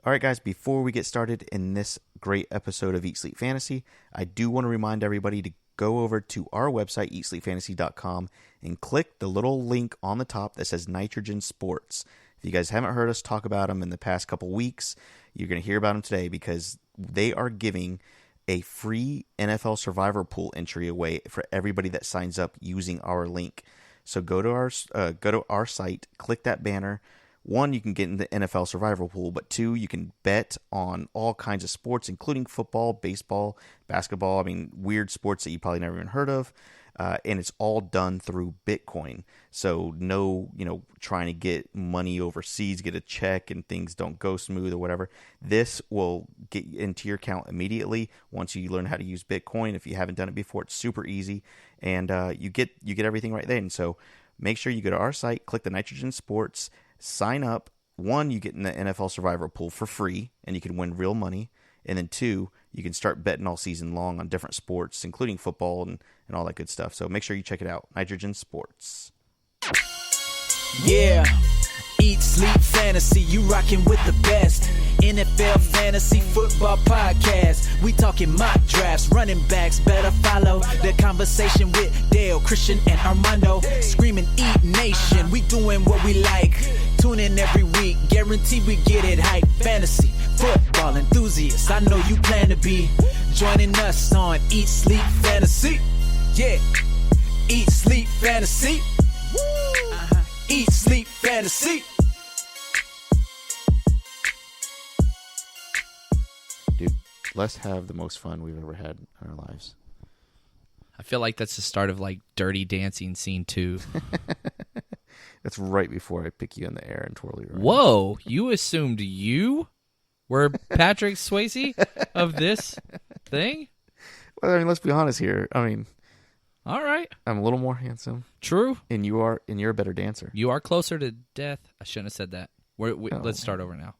All right, guys, before we get started in this great episode of Eat Sleep Fantasy, I do want to remind everybody to go over to our website, eatsleepfantasy.com, and click the little link on the top that says Nitrogen Sports. If you guys haven't heard us talk about them in the past couple weeks, you're going to hear about them today because they are giving a free NFL Survivor Pool entry away for everybody that signs up using our link. So go to our site, click that banner. One, you can get in the NFL Survivor Pool, but two, you can bet on all kinds of sports, including football, baseball, basketball. I mean, weird sports that you probably never even heard of. And it's all done through Bitcoin. So no, trying to get money overseas, get a check, and things don't go smooth or whatever. This will get into your account immediately once you learn how to use Bitcoin. If you haven't done it before, it's super easy, and you get everything right then. So make sure you go to our site, click the Nitrogen Sports, sign up. One, you get in the NFL Survivor Pool for free, and you can win real money. And then two, you can start betting all season long on different sports, including football and all that good stuff. So make sure you check it out. Nitrogen Sports. Yeah. Eat, sleep, fantasy. You rocking with the best. NFL Fantasy Football Podcast. We talking mock drafts, running backs. Better follow the conversation with Dale, Christian, and Armando. Screaming Eat Nation. We doing what we like. Tune in every week. Guarantee we get it hype. Fantasy football enthusiasts. I know you plan to be joining us on Eat, Sleep, Fantasy. Yeah. Eat, Sleep, Fantasy. Eat, Sleep, Fantasy. Dude, let's have the most fun we've ever had in our lives. I feel like that's the start of like Dirty Dancing Scene 2. That's right before I pick you in the air and twirl you around. Whoa, you assumed you were Patrick Swayze of this thing? Well, I mean, let's be honest here. I mean, all right. I'm a little more handsome. True. And you're a better dancer. You are closer to death. I shouldn't have said that. Let's start over now.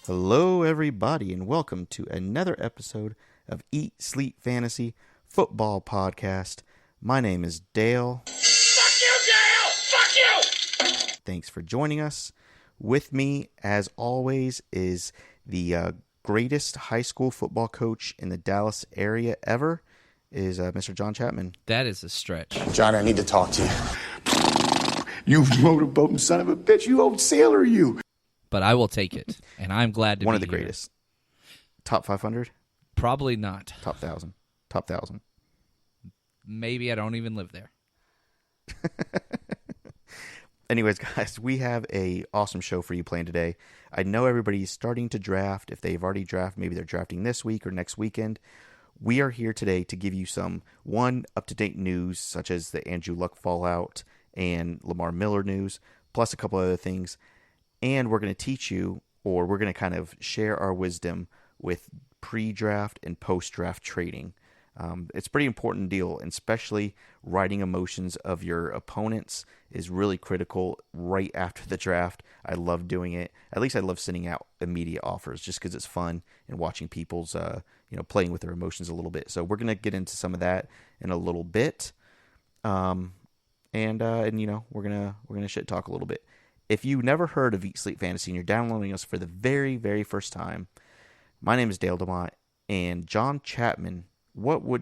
Hello, everybody, and welcome to another episode of Eat, Sleep, Fantasy Football Podcast. My name is Dale. Fuck you, Dale! Fuck you! Thanks for joining us. With me, as always, is the greatest high school football coach in the Dallas area ever, is Mr. John Chapman. That is a stretch. John, I need to talk to you. You motorboating son of a bitch. You old sailor, you. But I will take it, and I'm glad to be One of the here. greatest. Top 500? Probably not. Top 1,000. Top 1,000. Maybe I don't even live there. Anyways, guys, we have a awesome show for you planned today. I know everybody's starting to draft. If they've already drafted, maybe they're drafting this week or next weekend. We are here today to give you some, up-to-date news, such as the Andrew Luck fallout and Lamar Miller news, plus a couple other things. And we're going to teach you, or we're going to kind of share our wisdom with pre-draft and post-draft trading. It's a pretty important deal, and especially writing emotions of your opponents is really critical right after the draft. I love doing it. At least I love sending out immediate offers just because it's fun and watching people's, playing with their emotions a little bit. So we're going to get into some of that in a little bit. And we're gonna shit talk a little bit. If you never heard of Eat Sleep Fantasy and you're downloading us for the very, very first time, my name is Dale DeMott, and John Chapman.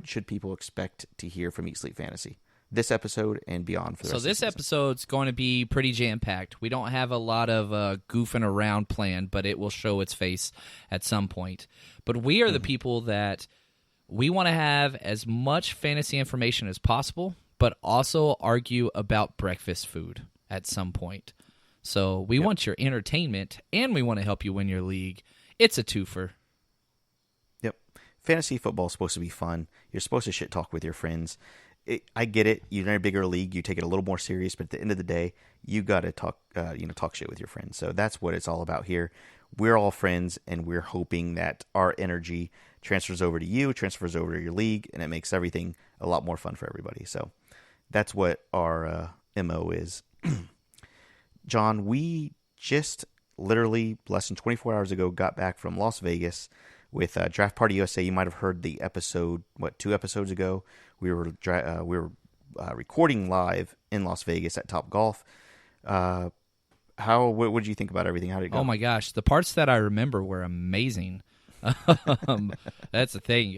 Should people expect to hear from Eat Sleep Fantasy this episode and beyond for the rest of the this season? episode's going to be pretty jam-packed. We don't have a lot of goofing around planned, but it will show its face at some point. But we are the people that we want to have as much fantasy information as possible, but also argue about breakfast food at some point. So we want your entertainment, and we want to help you win your league. It's a twofer. Yep. Fantasy football is supposed to be fun. You're supposed to shit talk with your friends. I get it. You're in a bigger league. You take it a little more serious, but at the end of the day, you got to talk shit with your friends. So that's what it's all about here. We're all friends, and we're hoping that our energy transfers over to you, transfers over to your league, and it makes everything a lot more fun for everybody. So that's what our MO is. John, we just literally less than 24 hours ago got back from Las Vegas with Draft Party USA. You might have heard the episode, 2 episodes ago? We were recording live in Las Vegas at Top Golf. What did you think about everything? How did it go? Oh my gosh, the parts that I remember were amazing. That's the thing.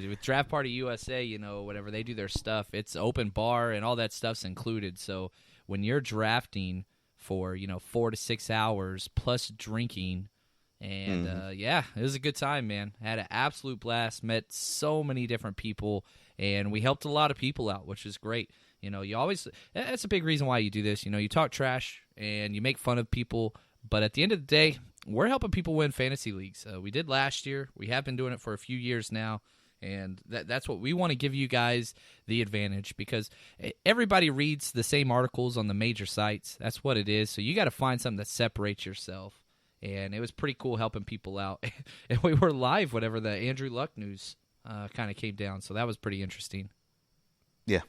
With Draft Party USA, whenever they do their stuff, it's open bar and all that stuff's included. So when you're drafting for 4 to 6 hours plus drinking, and it was a good time, man. Had an absolute blast. Met so many different people, and we helped a lot of people out, which is great. That's a big reason why you do this. You talk trash and you make fun of people, but at the end of the day, we're helping people win fantasy leagues. We did last year. We have been doing it for a few years now, and that's what we want to give you guys the advantage, because everybody reads the same articles on the major sites. That's what it is. So you got to find something that separates yourself, and it was pretty cool helping people out. And we were live whenever the Andrew Luck news kind of came down, so that was pretty interesting. Yeah.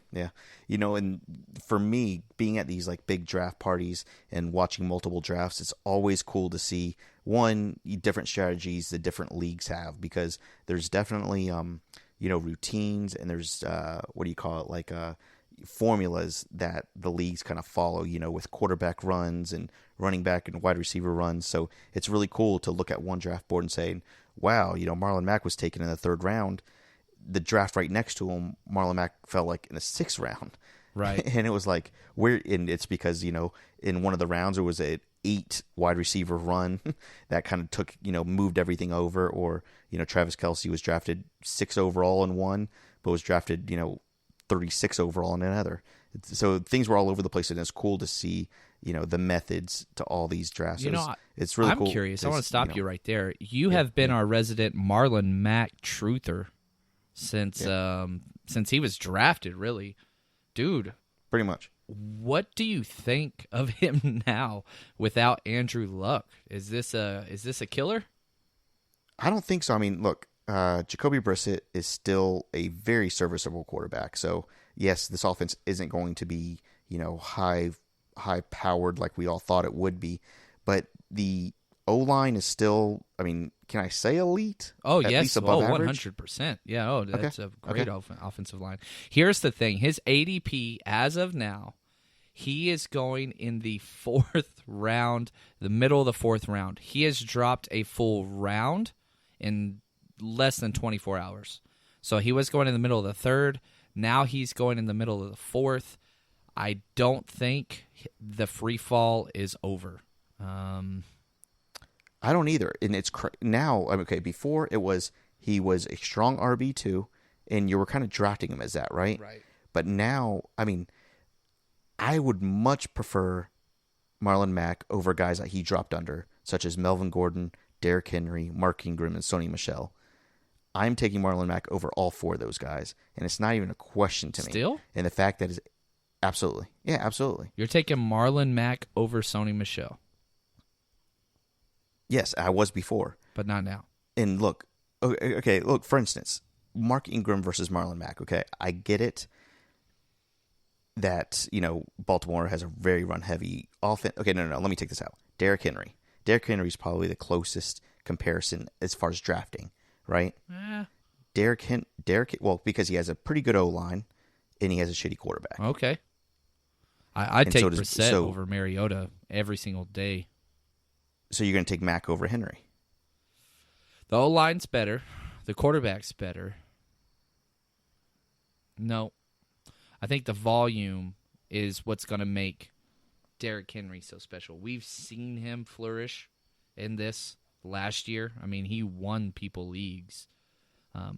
And for me, being at these like big draft parties and watching multiple drafts, it's always cool to see different strategies the different leagues have, because there's definitely routines, and there's formulas that the leagues kind of follow, with quarterback runs and running back and wide receiver runs. So it's really cool to look at one draft board and say, wow, Marlon Mack was taken in the 3rd round. The draft right next to him, Marlon Mack fell like in the 6th round. Right. And it was like, it's because, in one of the rounds, there was an 8 wide receiver run that kind of took, moved everything over. Or, Travis Kelce was drafted 6 overall in one, but was drafted, 36 overall in another. So things were all over the place, and it's cool to see, the methods to all these drafts. It's really cool. I'm curious. I want to stop you right there. You have been our resident Marlon Mack truther since he was drafted, really. Dude. Pretty much. What do you think of him now without Andrew Luck? Is this a killer? I don't think so. I mean, look, Jacoby Brissett is still a very serviceable quarterback. So, yes, this offense isn't going to be, high powered like we all thought it would be, but the O-line is still, I mean, can I say elite? Oh, At yes. least above average? 100%. Yeah, that's a great Okay. Offensive line. Here's the thing. His ADP, as of now, he is going in the 4th round, the middle of the 4th round. He has dropped a full round in less than 24 hours. So he was going in the middle of the 3rd. Now he's going in the middle of the 4th. I don't think the free fall is over. I don't either. And it's now, okay, before it was he was a strong RB2, and you were kind of drafting him as that, right? Right. But now, I mean, I would much prefer Marlon Mack over guys that he dropped under, such as Melvin Gordon, Derrick Henry, Mark Ingram, and Sony Michel. I'm taking Marlon Mack over all 4 of those guys, and it's not even a question to me. Still? And the fact that is absolutely. Yeah, absolutely. You're taking Marlon Mack over Sony Michel, Yes, I was before. but not now. And look, okay, look, for instance, Mark Ingram versus Marlon Mack, okay? I get it that, Baltimore has a very run-heavy offense. Okay, no, let me take this out. Derrick Henry. Derrick Henry is probably the closest comparison as far as drafting, right? Well, because he has a pretty good O-line, and he has a shitty quarterback. Okay. I'd take so Brissett over Mariota every single day. So you're going to take Mack over Henry? The O-line's better. The quarterback's better. No. I think the volume is what's going to make Derrick Henry so special. We've seen him flourish in this last year. I mean, he won people leagues.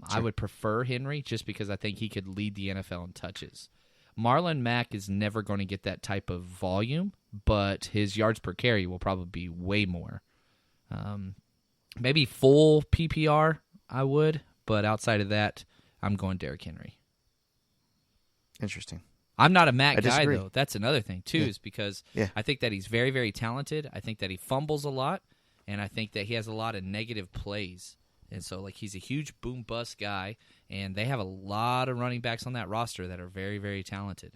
I would prefer Henry just because I think he could lead the NFL in touches. Marlon Mack is never going to get that type of volume, but his yards per carry will probably be way more. Maybe full PPR, I would, but outside of that, I'm going Derrick Henry. Interesting. I'm not a Mack I guy, disagree. though. That's another thing, too, is because I think that he's very, very talented. I think that he fumbles a lot, and I think that he has a lot of negative plays. And so, he's a huge boom-bust guy, and they have a lot of running backs on that roster that are very, very talented.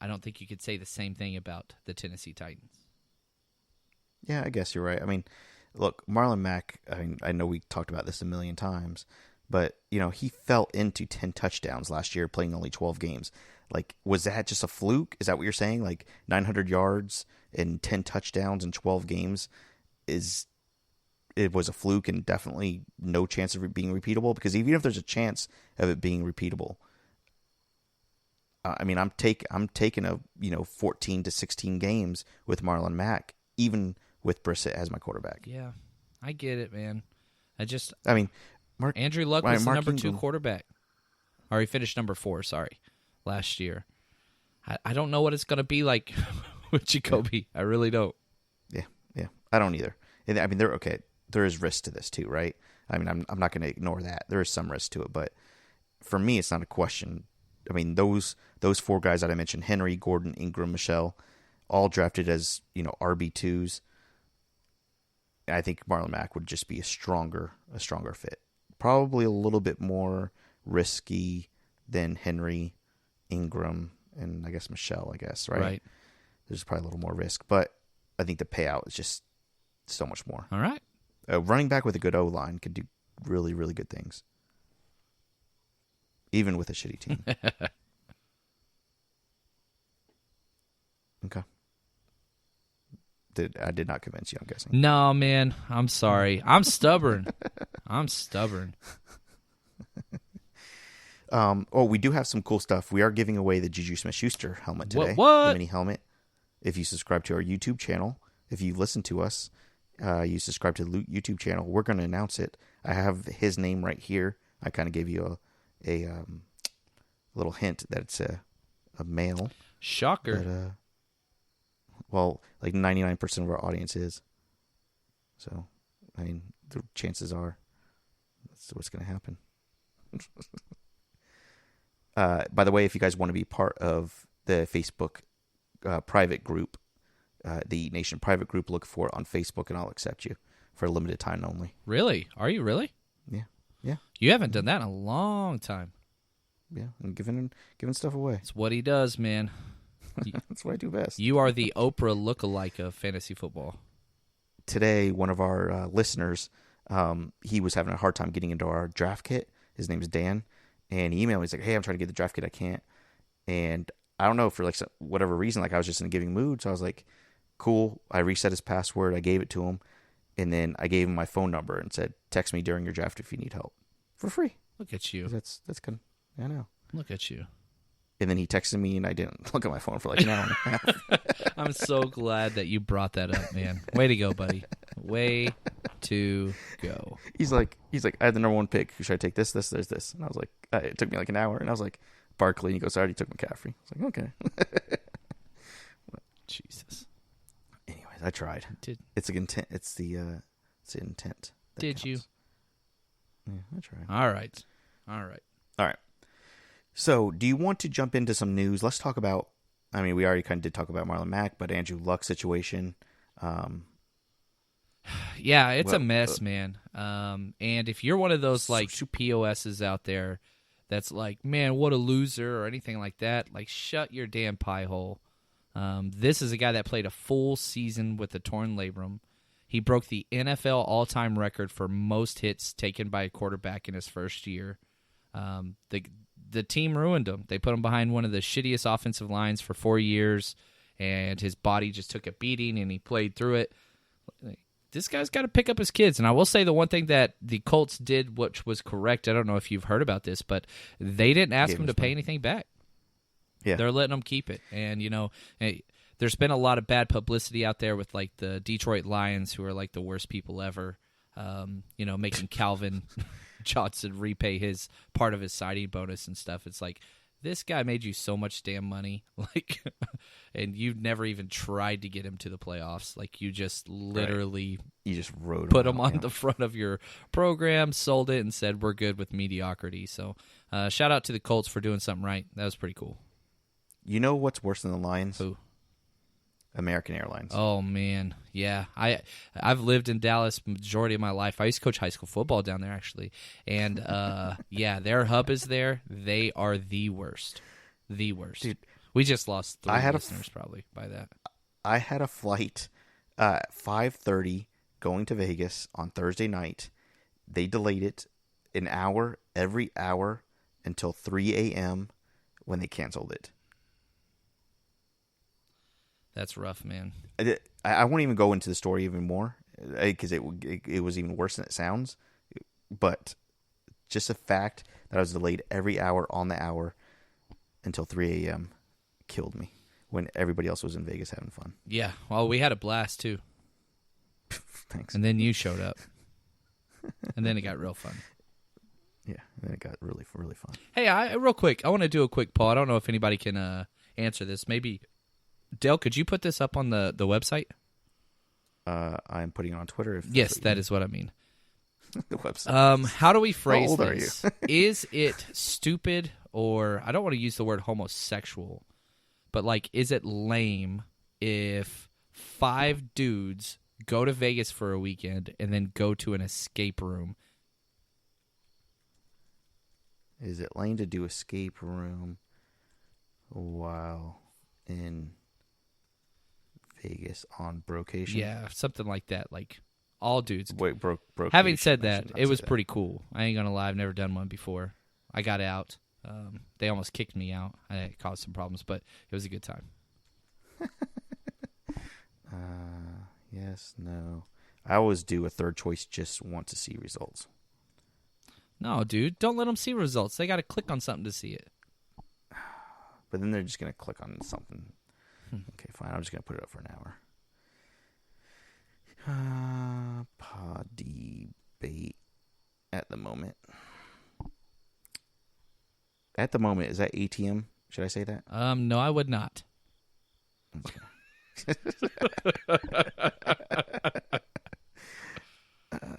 I don't think you could say the same thing about the Tennessee Titans. Yeah, I guess you're right. I mean, look, Marlon Mack, I know we talked about this a million times, but he fell into 10 touchdowns last year, playing only 12 games. Like, was that just a fluke? Is that what you're saying? Like 900 yards and 10 touchdowns in 12 games it was a fluke and definitely no chance of it being repeatable? Because even if there's a chance of it being repeatable, I mean, I'm taking a 14 to 16 games with Marlon Mack, even with Brissett as my quarterback. Yeah, I get it, man. Mark, Andrew Luck was the Mark number 2 Ingram. quarterback. Or he finished number 4, last year. I don't know what it's going to be like with Jacoby. I really don't. Yeah, I don't either. And I mean, there is risk to this too, right? I mean, I'm not going to ignore that. There is some risk to it, but for me, it's not a question. I mean, those 4 guys that I mentioned, Henry, Gordon, Ingram, Michelle, all drafted as RB2s. I think Marlon Mack would just be a stronger fit. Probably a little bit more risky than Henry, Ingram, and I guess Michelle, right? Right. There's probably a little more risk, but I think the payout is just so much more. All right. A running back with a good O-line could do really, really good things, even with a shitty team. Okay. I did not convince you, I'm guessing. No, man. I'm sorry. I'm stubborn. We do have some cool stuff. We are giving away the Juju Smith-Schuster helmet today. What? The mini helmet. If you subscribe to our YouTube channel, if you listen to us, you subscribe to the YouTube channel, we're going to announce it. I have his name right here. I kind of gave you a little hint that it's a male. Shocker. But, like 99% of our audience is. So, I mean, the chances are that's what's going to happen. By the way, if you guys want to be part of the Facebook private group, the Eat Nation private group, look for it on Facebook, and I'll accept you for a limited time only. Really? Are you really? Yeah. You haven't done that in a long time. Yeah, I'm giving stuff away. It's what he does, man. That's what I do best. You are the Oprah lookalike of fantasy football. Today, one of our listeners, he was having a hard time getting into our draft kit. His name's Dan, and he emailed me. He's like, "Hey, I'm trying to get the draft kit. I can't." And I don't know, for like whatever reason, like I was just in a giving mood, so I was like, "Cool." I reset his password. I gave it to him, and then I gave him my phone number and said, "Text me during your draft if you need help for free." Look at you. That's good. I know. Look at you. And then he texted me, and I didn't look at my phone for like an hour and a half. I'm so glad that you brought that up, man. Way to go, buddy. Way to go. He's like, I had the number 1 pick. Should I take this? There's this. And I was like, it took me like an hour. And I was like, Barkley. And he goes, I already took McCaffrey. I was like, okay. Jesus. Anyways, I tried. Did It's an intent. It's the intent. that Did you? counts. Yeah, I tried. All right. All right. So, do you want to jump into some news? Let's talk about, I mean, we already kind of did talk about Marlon Mack, but Andrew Luck situation. Yeah, it's a Well, mess, man. And if you're one of those like POSs out there that's like, man, what a loser or anything like that, like shut your damn pie hole. This is a guy that played a full season with a torn labrum. He broke the NFL all-time record for most hits taken by a quarterback in his first year. The team ruined him. They put him behind one of the shittiest offensive lines for 4 years, and his body just took a beating, and he played through it. This guy's got to pick up his kids. And I will say the one thing that the Colts did, which was correct, I don't know if you've heard about this, but they didn't ask him to pay anything back. Yeah. They're letting him keep it. And, hey, there's been a lot of bad publicity out there with, like, the Detroit Lions, who are, like, the worst people ever, making Calvin Johnson repay his part of his signing bonus and stuff. It's like, this guy made you so much damn money, like, and you never even tried to get him to the playoffs. Like, you just literally You just wrote put him on the front of your program, sold it, and said, we're good with mediocrity. So shout out to the Colts for doing something right. That was pretty cool. You know what's worse than the Lions? Who? American Airlines. Oh, man. Yeah. I've lived in Dallas majority of my life. I used to coach high school football down there, actually. And, yeah, their hub is there. They are the worst. The worst. Dude, we just lost 3 I had listeners probably by that. I had a flight at 5:30 going to Vegas on Thursday night. They delayed it. an hour every hour until 3 a.m. when they canceled it. That's rough, man. I won't even go into the story even more because it was even worse than it sounds. But just the fact that I was delayed every hour on the hour until 3 a.m. killed me when everybody else was in Vegas having fun. Yeah, well, we had a blast, too. Thanks. And then you showed up. And then it got real fun. Yeah, and then it got really, really fun. Hey, real quick, I want to do a quick poll. I don't know if anybody can answer this. Maybe, Dale, could you put this up on the website? I'm putting it on Twitter. Yes, that is what I mean. The website. How do we phrase old are this? Is it stupid, or I don't want to use the word homosexual, but like, is it lame if 5 dudes go to Vegas for a weekend and then go to an escape room? Is it lame to do escape room while in Vegas on brocation? Yeah, something like that. Like, all dudes. Wait, brocation. Having said I that, should not it say was that. pretty cool. I ain't gonna lie, I've never done one before. I got out. They almost kicked me out. I caused some problems, but it was a good time. Yes, no. I always do a third choice, just want to see results. No, dude, don't let them see results. They got to click on something to see it. But then they're just going to click on something. Okay, fine. I'm just going to put it up for an hour. Pod debate at the moment. At the moment, is that ATM? Should I say that? No, I would not.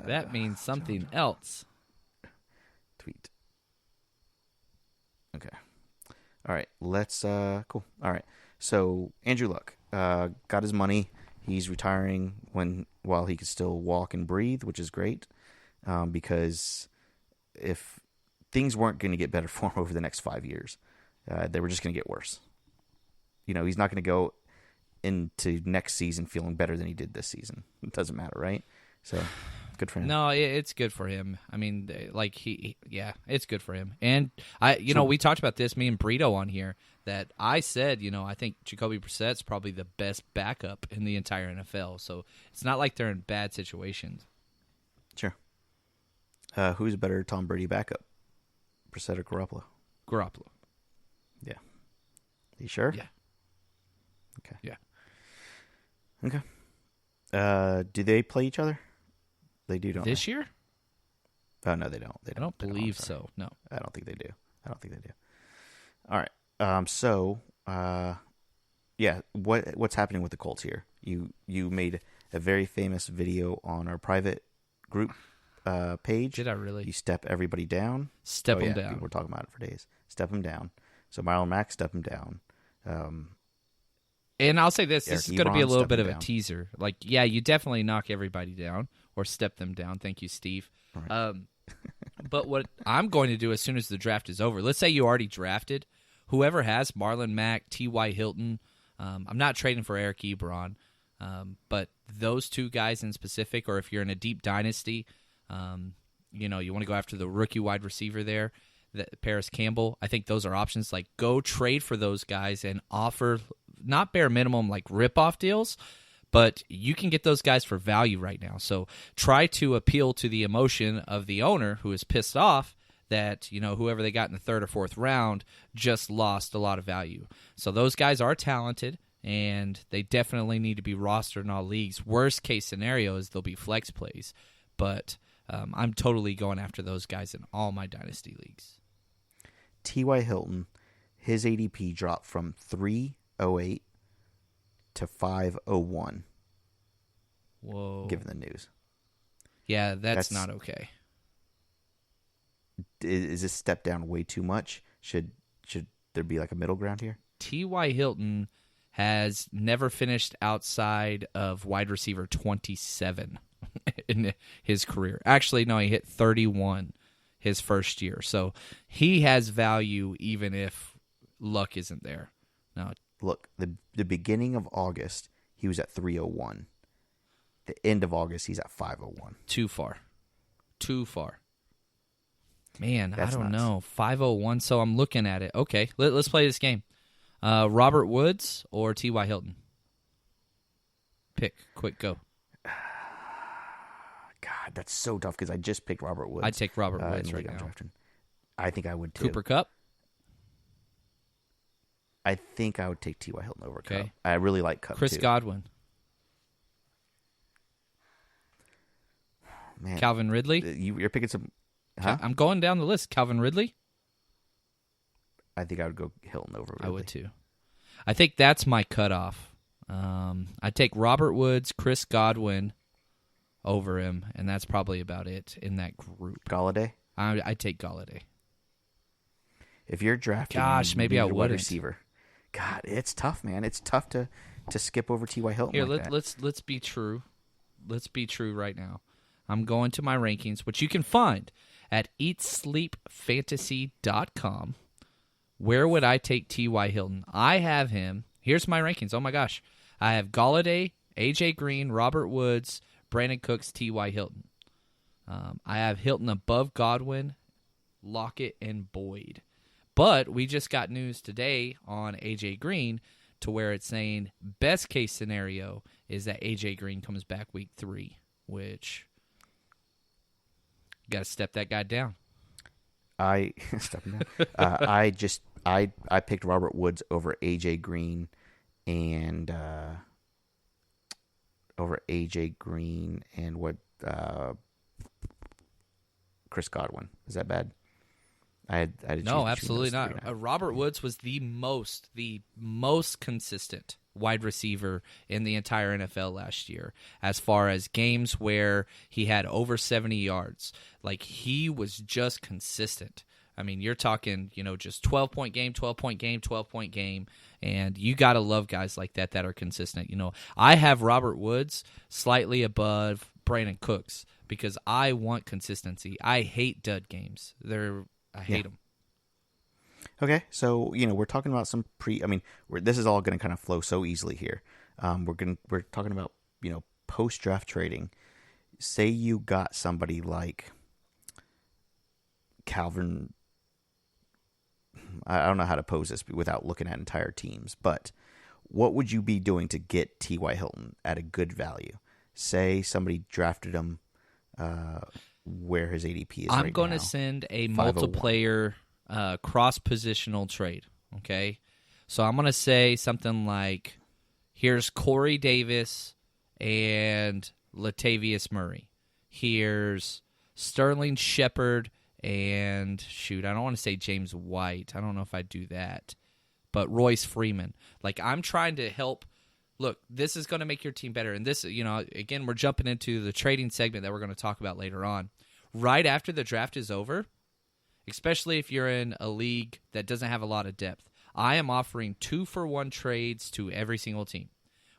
That means something else. Tweet. Okay. All right. Let's. Cool. All right. So Andrew Luck got his money. He's retiring while he could still walk and breathe, which is great. Because if things weren't going to get better for him over the next 5 years, they were just going to get worse. You know, he's not going to go into next season feeling better than he did this season. It doesn't matter, right? So good for him. No, it's good for him. I mean, like yeah, it's good for him. And we talked about this, me and Brito on here, that I said, I think Jacoby Brissett's probably the best backup in the entire NFL. So it's not like they're in bad situations. Sure. Who's a better Tom Brady backup? Brissett or Garoppolo? Garoppolo. Yeah. You sure? Yeah. Okay. Yeah. Okay. Do they play each other? They do, don't they? This year? Oh, no, they don't. I don't believe so. No. I don't think they do. All right. Yeah. What's happening with the Colts here? You made a very famous video on our private group page. Did I really? You step everybody down. Step them down. People were talking about it for days. Step them down. So Marlon Mack, step him down. And I'll say this is going to be a little bit of a down. teaser. Like, yeah, you definitely knock everybody down or step them down. Thank you, Steve. Right. But what I'm going to do as soon as the draft is over, let's say you already drafted, whoever has Marlon Mack, T.Y. Hilton, I'm not trading for Eric Ebron, but those two guys in specific, or if you're in a deep dynasty, you want to go after the rookie wide receiver there, Paris Campbell, I think those are options. Like, go trade for those guys and offer not bare minimum like rip-off deals, but you can get those guys for value right now. So try to appeal to the emotion of the owner who is pissed off that, whoever they got in the 3rd or 4th round just lost a lot of value. So those guys are talented, and they definitely need to be rostered in all leagues. Worst case scenario is they'll be flex plays, but I'm totally going after those guys in all my dynasty leagues. T.Y. Hilton, his ADP dropped from 308 to 501. Whoa. Given the news. Yeah, that's not okay. Is this step down way too much? Should there be like a middle ground here? T.Y. Hilton has never finished outside of wide receiver 27 in his career. Actually, no, he hit 31 his first year. So he has value even if luck isn't there. No. Look, the beginning of August, he was at 301. The end of August, he's at 501. Too far. Man, I That's don't nuts. know. 501, so I'm looking at it. Okay, let's play this game. Robert Woods or T.Y. Hilton? Pick. Quick, go. God, that's so tough because I just picked Robert Woods. I'd take Robert in Woods the right league I'm now. drafting. I think I would too. Cooper Kupp? I think I would take T.Y. Hilton over Okay. Kupp. I really like Kupp Chris too. Godwin? Man, Calvin Ridley? you're picking some. Huh? I'm going down the list. Calvin Ridley? I think I would go Hilton over Ridley. I would too. I think that's my cutoff. I'd take Robert Woods, Chris Godwin over him, and that's probably about it in that group. Galladay? I'd take Galladay. If you're drafting, Gosh, you maybe need I a wide wouldn't. receiver. God, it's tough, man. It's tough to skip over T.Y. Hilton. Here, like that. let's be true. Let's be true right now. I'm going to my rankings, which you can find at eatsleepfantasy.com. Where would I take T.Y. Hilton? I have him. Here's my rankings. Oh, my gosh. I have Galladay, A.J. Green, Robert Woods, Brandon Cooks, T.Y. Hilton. I have Hilton above Godwin, Lockett, and Boyd. But we just got news today on A.J. Green to where it's saying best case scenario is that A.J. Green comes back week 3, which got to step that guy down. Stepping down. I picked Robert Woods over AJ Green and Chris Godwin. Is that bad? I had to choose No, between absolutely those three not. now. Robert Woods was the most consistent wide receiver in the entire NFL last year as far as games where he had over 70 yards. Like, he was just consistent. I mean, you're talking, just 12-point game, 12-point game, 12-point game, and you got to love guys like that are consistent. I have Robert Woods slightly above Brandon Cooks because I want consistency. I hate dud games. I hate them. Okay, so we're talking about some this is all going to kind of flow so easily here. We're talking about post draft trading. Say you got somebody like Calvin. I don't know how to pose this without looking at entire teams, but what would you be doing to get T.Y. Hilton at a good value? Say somebody drafted him where his ADP is. I'm going to send a multiplayer cross-positional trade, okay? So I'm going to say something like, here's Corey Davis and Latavius Murray. Here's Sterling Shepard and, I don't want to say James White. I don't know if I'd do that. But Royce Freeman. Like, I'm trying to help. Look, this is going to make your team better. And this, again, we're jumping into the trading segment that we're going to talk about later on. Right after the draft is over, especially if you're in a league that doesn't have a lot of depth, I am offering 2-for-1 trades to every single team,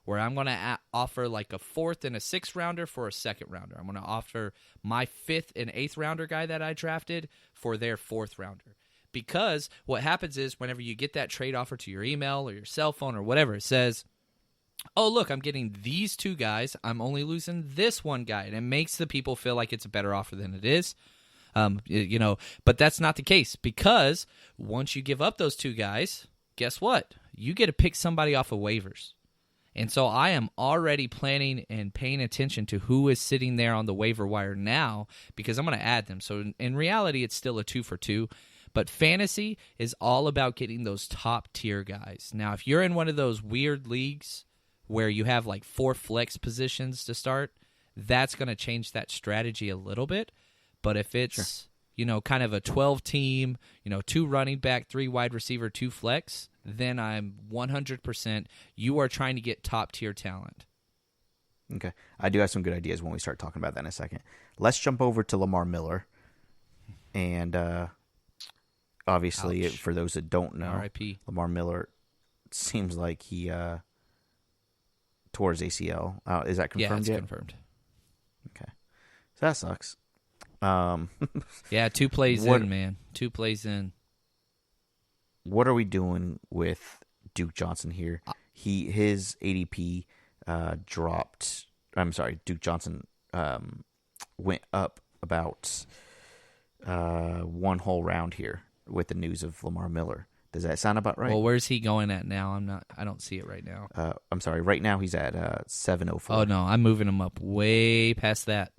where I'm going to offer like a 4th and a 6th rounder for a 2nd rounder. I'm going to offer my 5th and 8th rounder guy that I drafted for their 4th rounder. Because what happens is whenever you get that trade offer to your email or your cell phone or whatever, it says, oh, look, I'm getting these 2 guys. I'm only losing this one guy. And it makes the people feel like it's a better offer than it is. But that's not the case, because once you give up those 2 guys, guess what? You get to pick somebody off of waivers. And so I am already planning and paying attention to who is sitting there on the waiver wire now, because I'm going to add them. So in reality, it's still a 2-for-2. But fantasy is all about getting those top-tier guys. Now, if you're in one of those weird leagues where you have like 4 flex positions to start, that's going to change that strategy a little bit. But if it's, kind of a 12-team, 2 running back, 3 wide receiver, 2 flex, then I'm 100%. You are trying to get top-tier talent. Okay. I do have some good ideas when we start talking about that in a second. Let's jump over to Lamar Miller. And obviously, Ouch. for those that don't know, R.I.P. Lamar Miller seems like he tore his ACL. Is that Yeah, confirmed it's yet? confirmed. Okay. So that sucks. Yeah, 2 plays in, man. 2 plays in. What are we doing with Duke Johnson here? His ADP dropped. I'm sorry, Duke Johnson went up about one whole round here with the news of Lamar Miller. Does that sound about right? Well, where's he going at now? I don't see it right now. I'm sorry. Right now he's at 704. Oh no, I'm moving him up way past that.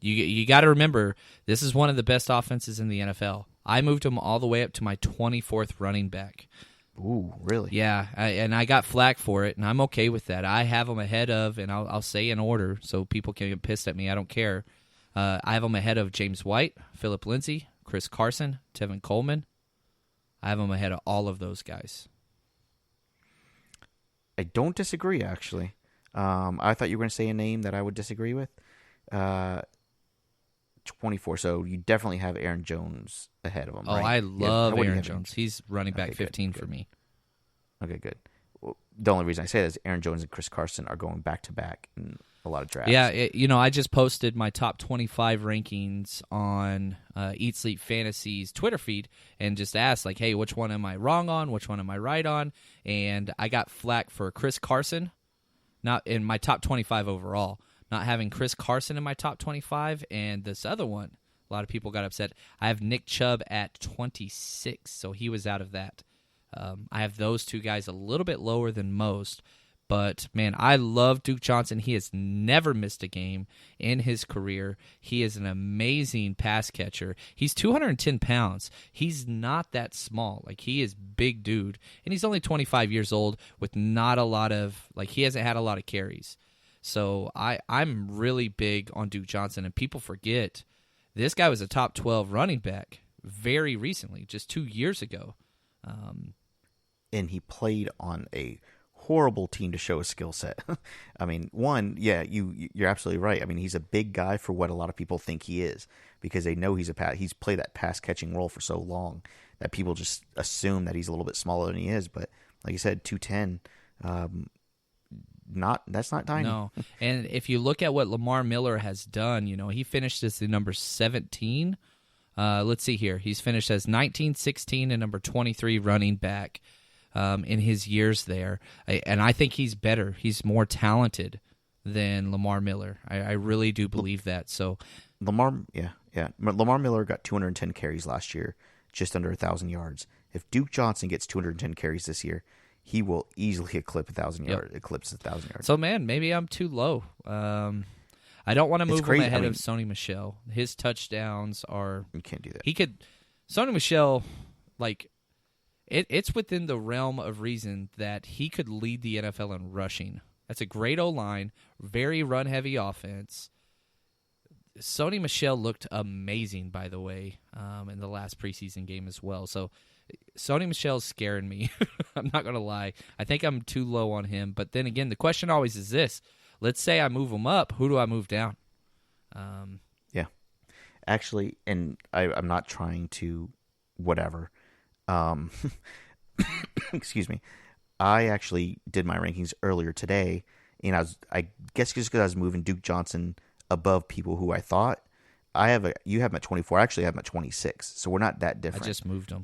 You got to remember, this is one of the best offenses in the NFL. I moved him all the way up to my 24th running back. Ooh, really? Yeah, and I got flack for it, and I'm okay with that. I have him ahead of, and I'll say in order so people can get pissed at me. I don't care. I have him ahead of James White, Phillip Lindsay, Chris Carson, Tevin Coleman. I have him ahead of all of those guys. I don't disagree, actually. I thought you were going to say a name that I would disagree with. 24. So you definitely have Aaron Jones ahead of him. Oh, right? I love Aaron Aaron Jones. He's running back 15 for me. Okay, good. Well, the only reason I say that is Aaron Jones and Chris Carson are going back to back in a lot of drafts. Yeah, I just posted my top 25 rankings on Eat Sleep Fantasy's Twitter feed and just asked, like, hey, which one am I wrong on? Which one am I right on? And I got flack for Chris Carson, not in my top 25 overall, not having Chris Carson in my top 25, and this other one, a lot of people got upset. I have Nick Chubb at 26, so he was out of that. I have those two guys a little bit lower than most, but, man, I love Duke Johnson. He has never missed a game in his career. He is an amazing pass catcher. He's 210 pounds. He's not that small. Like, he is big dude, and he's only 25 years old with not a lot of, like, he hasn't had a lot of carries. So I'm really big on Duke Johnson, and people forget this guy was a top 12 running back very recently, just 2 years ago. And he played on a horrible team to show his skill set. I mean, you're absolutely right. I mean, he's a big guy for what a lot of people think he is because they know he's played that pass catching role for so long that people just assume that he's a little bit smaller than he is. But like you said, 210. That's not tiny. No, and if you look at what Lamar Miller has done, he finished as the number 17. Let's see here. He's finished as 19, 16, and number 23 running back in his years there. And I think he's better. He's more talented than Lamar Miller. I really do believe that. So Lamar Miller got 210 carries last year, just under 1,000 yards. If Duke Johnson gets 210 carries this year, he will easily eclipse 1,000 yards. So, man, maybe I'm too low. I don't want to move him ahead of Sony Michel. His touchdowns are... You can't do that. Sony Michel, like, it's within the realm of reason that he could lead the NFL in rushing. That's a great O-line, very run-heavy offense. Sony Michel looked amazing, by the way, in the last preseason game as well. So Sony Michel's scaring me. I'm not going to lie. I think I'm too low on him. But then again, the question always is this. Let's say I move him up. Who do I move down? Yeah. Actually, and I'm not trying to whatever. Excuse me. I actually did my rankings earlier today, and I guess just because I was moving Duke Johnson above people who I thought. You have him at 24. I actually have him at 26, so we're not that different. I just moved him.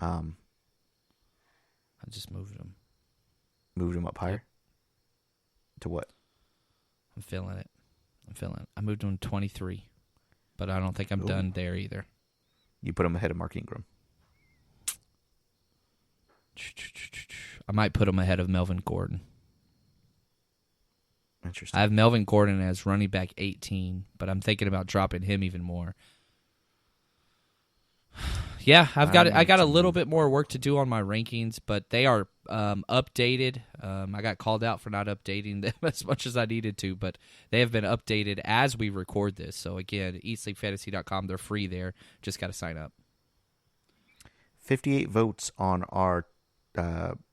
Moved him up higher? To what? I'm feeling it. I moved him to 23, but I don't think I'm done there either. You put him ahead of Mark Ingram. I might put him ahead of Melvin Gordon. Interesting. I have Melvin Gordon as running back 18, but I'm thinking about dropping him even more. Yeah, I got a little bit more work to do on my rankings, but they are updated. I got called out for not updating them as much as I needed to, but they have been updated as we record this. So again, eatsleepfantasy.com, they're free there. Just got to sign up. 58 votes on our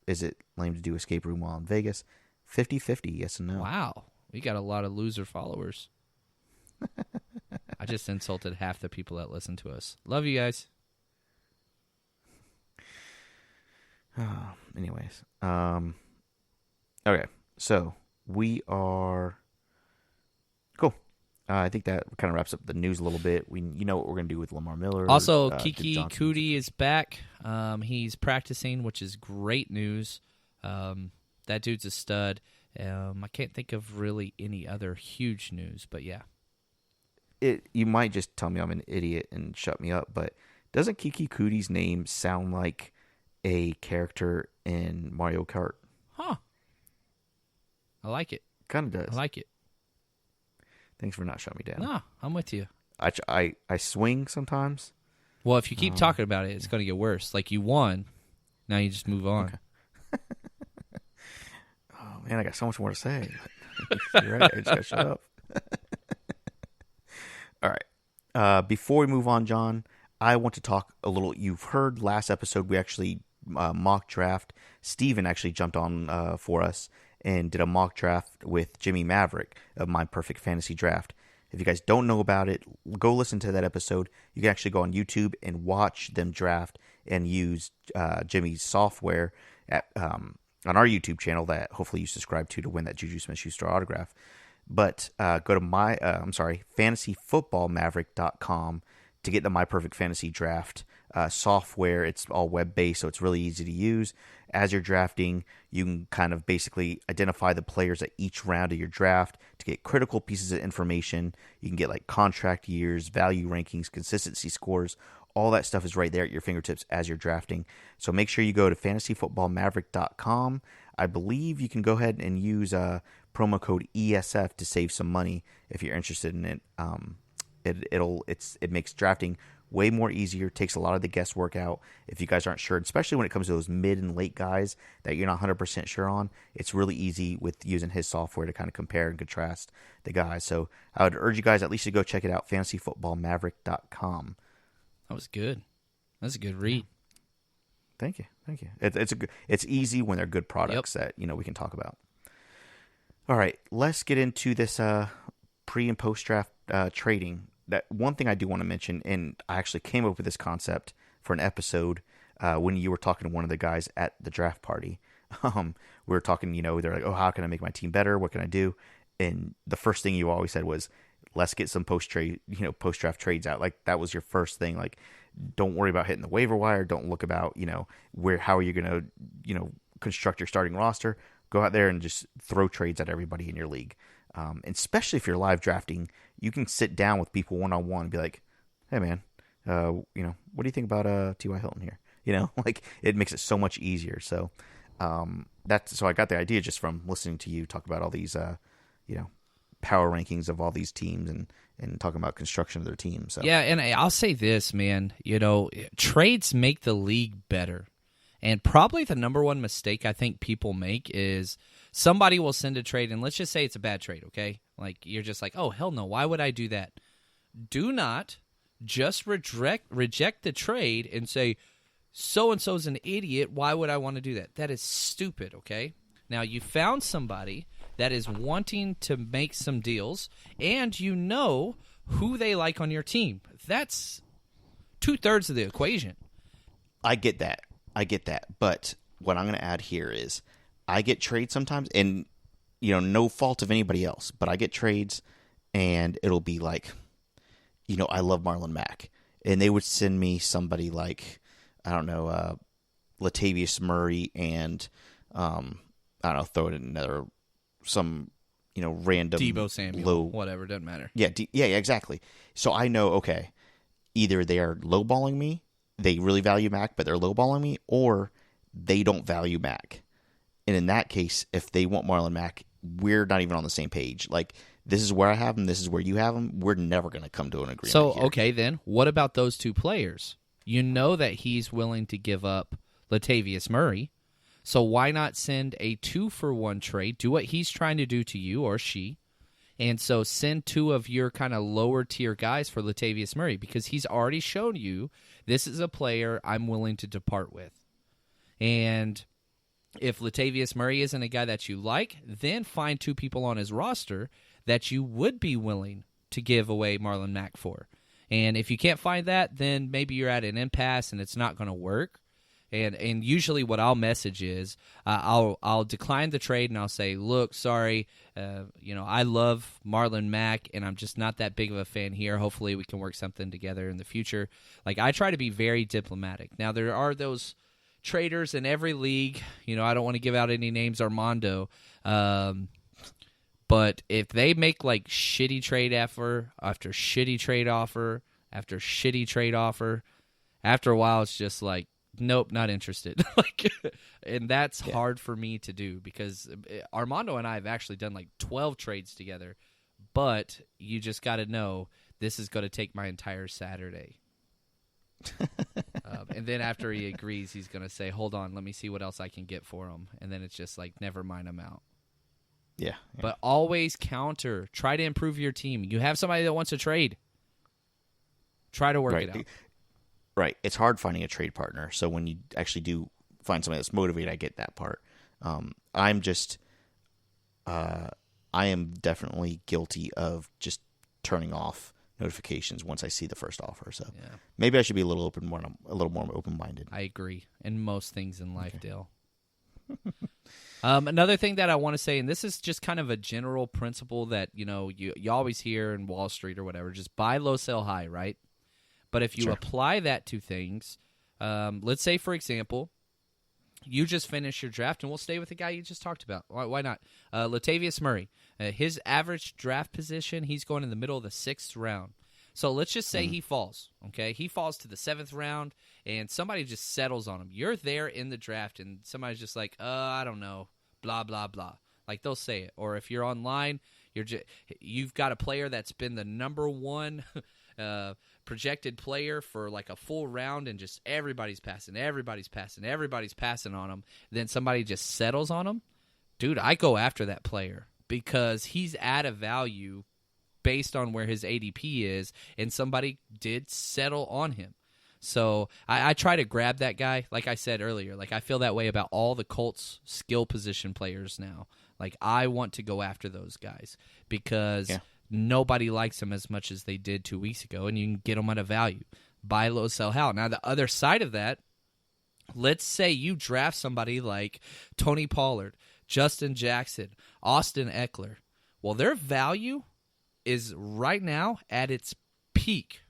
Is It Lame to Do escape room while in Vegas. 50-50, yes and no. Wow, we got a lot of loser followers. I just insulted half the people that listen to us. Love you guys. Anyways, okay, so we are cool. I think that kind of wraps up the news a little bit. You know what we're gonna do with Lamar Miller. Also, Kiki Cootie is back. He's practicing, which is great news. That dude's a stud. I can't think of really any other huge news, but yeah. you might just tell me I'm an idiot and shut me up, but doesn't Kiki Cootie's name sound like a character in Mario Kart? Huh. I like it. Kind of does. I like it. Thanks for not shutting me down. No, I'm with you. I swing sometimes. Well, if you keep talking about it, it's going to get worse. Like, you won. Now you just move on. Okay. Oh, man, I got so much more to say. You're right. I just got to shut up. All right. Before we move on, John, I want to talk a little. You've heard last episode we actually mock draft. Steven actually jumped on for us and did a mock draft with Jimmy Maverick of My Perfect Fantasy Draft. If you guys don't know about it, go listen to that episode. You can actually go on YouTube and watch them draft and use Jimmy's software on our YouTube channel that hopefully you subscribe to win that Juju Smith-Schuster autograph. But go to fantasyfootballmaverick.com to get the My Perfect Fantasy Draft software. It's all web-based, so it's really easy to use. As you're drafting, you can kind of basically identify the players at each round of your draft to get critical pieces of information. You can get like contract years, value rankings, consistency scores. All that stuff is right there at your fingertips as you're drafting. So make sure you go to fantasyfootballmaverick.com. I believe you can go ahead and use promo code ESF to save some money if you're interested in it. It makes drafting way more easier, takes a lot of the guesswork out if you guys aren't sure, especially when it comes to those mid and late guys that you're not 100% sure on. It's really easy with using his software to kind of compare and contrast the guys. So I would urge you guys at least to go check it out, fantasyfootballmaverick.com. That was good. That's a good read. Thank you. It's easy when they're good products that we can talk about. All right, let's get into this pre and post draft trading. That one thing I do want to mention, and I actually came up with this concept for an episode when you were talking to one of the guys at the draft party. We were talking, they're like, "Oh, how can I make my team better? What can I do?" And the first thing you always said was, "Let's get some post draft trades out." Like that was your first thing. Like, don't worry about hitting the waiver wire. Don't look about how are you going to construct your starting roster. Go out there and just throw trades at everybody in your league. And especially if you're live drafting, you can sit down with people one-on-one and be like, "Hey man, what do you think about T.Y. Hilton here?" Like it makes it so much easier. So so I got the idea just from listening to you talk about all these power rankings of all these teams and talking about construction of their teams. So. Yeah, and I'll say this, man. Trades make the league better. And probably the number one mistake I think people make is somebody will send a trade, and let's just say it's a bad trade, okay? Like, you're just like, "Oh, hell no, why would I do that?" Do not just reject the trade and say, "So-and-so's an idiot, why would I want to do that?" That is stupid, okay? Now, you found somebody that is wanting to make some deals, and you know who they like on your team. That's 2/3 of the equation. I get that. But what I'm going to add here is I get trades sometimes, and, no fault of anybody else, but I get trades, and it'll be like, I love Marlon Mack. And they would send me somebody like, I don't know, Latavius Murray and, I don't know, throw it in another, some, random. Deebo Samuel, whatever, doesn't matter. Yeah, exactly. So I know, okay, either they are lowballing me, they really value Mac, but they're lowballing me, or they don't value Mac. And in that case, if they want Marlon Mack, we're not even on the same page. Like, this is where I have him, this is where you have him. We're never going to come to an agreement. So, here. Okay, then, what about those two players? You know that he's willing to give up Latavius Murray, so why not send a 2-for-1 trade, do what he's trying to do to you or she, and so send two of your kind of lower-tier guys for Latavius Murray, because he's already shown you this is a player I'm willing to depart with. And if Latavius Murray isn't a guy that you like, then find two people on his roster that you would be willing to give away Marlon Mack for. And if you can't find that, then maybe you're at an impasse and it's not going to work. And usually what I'll message is I'll decline the trade and I'll say, "Look, sorry, I love Marlon Mack and I'm just not that big of a fan here. Hopefully we can work something together in the future." Like, I try to be very diplomatic. Now, there are those traders in every league. I don't want to give out any names, Armando. But if they make like shitty trade offer after shitty trade offer after shitty trade offer, after a while it's just like, nope, not interested. And that's hard for me to do because Armando and I have actually done like 12 trades together. But you just got to know this is going to take my entire Saturday. And then after he agrees, he's going to say, hold on, let me see what else I can get for him. And then it's just like, never mind, I'm out. Yeah. But always counter. Try to improve your team. You have somebody that wants to trade. Try to work it out. Right. It's hard finding a trade partner. So when you actually do find somebody that's motivated, I get that part. I am definitely guilty of just turning off notifications once I see the first offer. So maybe I should be a little more open-minded. I agree. In most things in life, Dale. Another thing that I want to say, and this is just kind of a general principle that you always hear in Wall Street or whatever, just buy low, sell high, right? But if you apply that to things, let's say, for example, you just finished your draft, and we'll stay with the guy you just talked about. Why not? Latavius Murray. His average draft position, he's going in the middle of the 6th round. So let's just say he falls, okay? He falls to the 7th round, and somebody just settles on him. You're there in the draft, and somebody's just like, I don't know, blah, blah, blah. Like, they'll say it. Or if you're online, you've got a player that's been the number one projected player for like a full round, and just everybody's passing on him. Then somebody just settles on him. Dude, I go after that player because he's at a value based on where his ADP is, and somebody did settle on him. So I try to grab that guy. Like I said earlier, like I feel that way about all the Colts skill position players now. Like I want to go after those guys because nobody likes them as much as they did 2 weeks ago, and you can get them at a value. Buy low, sell high. Now, the other side of that, let's say you draft somebody like Tony Pollard, Justin Jackson, Austin Eckler. Well, their value is right now at its peak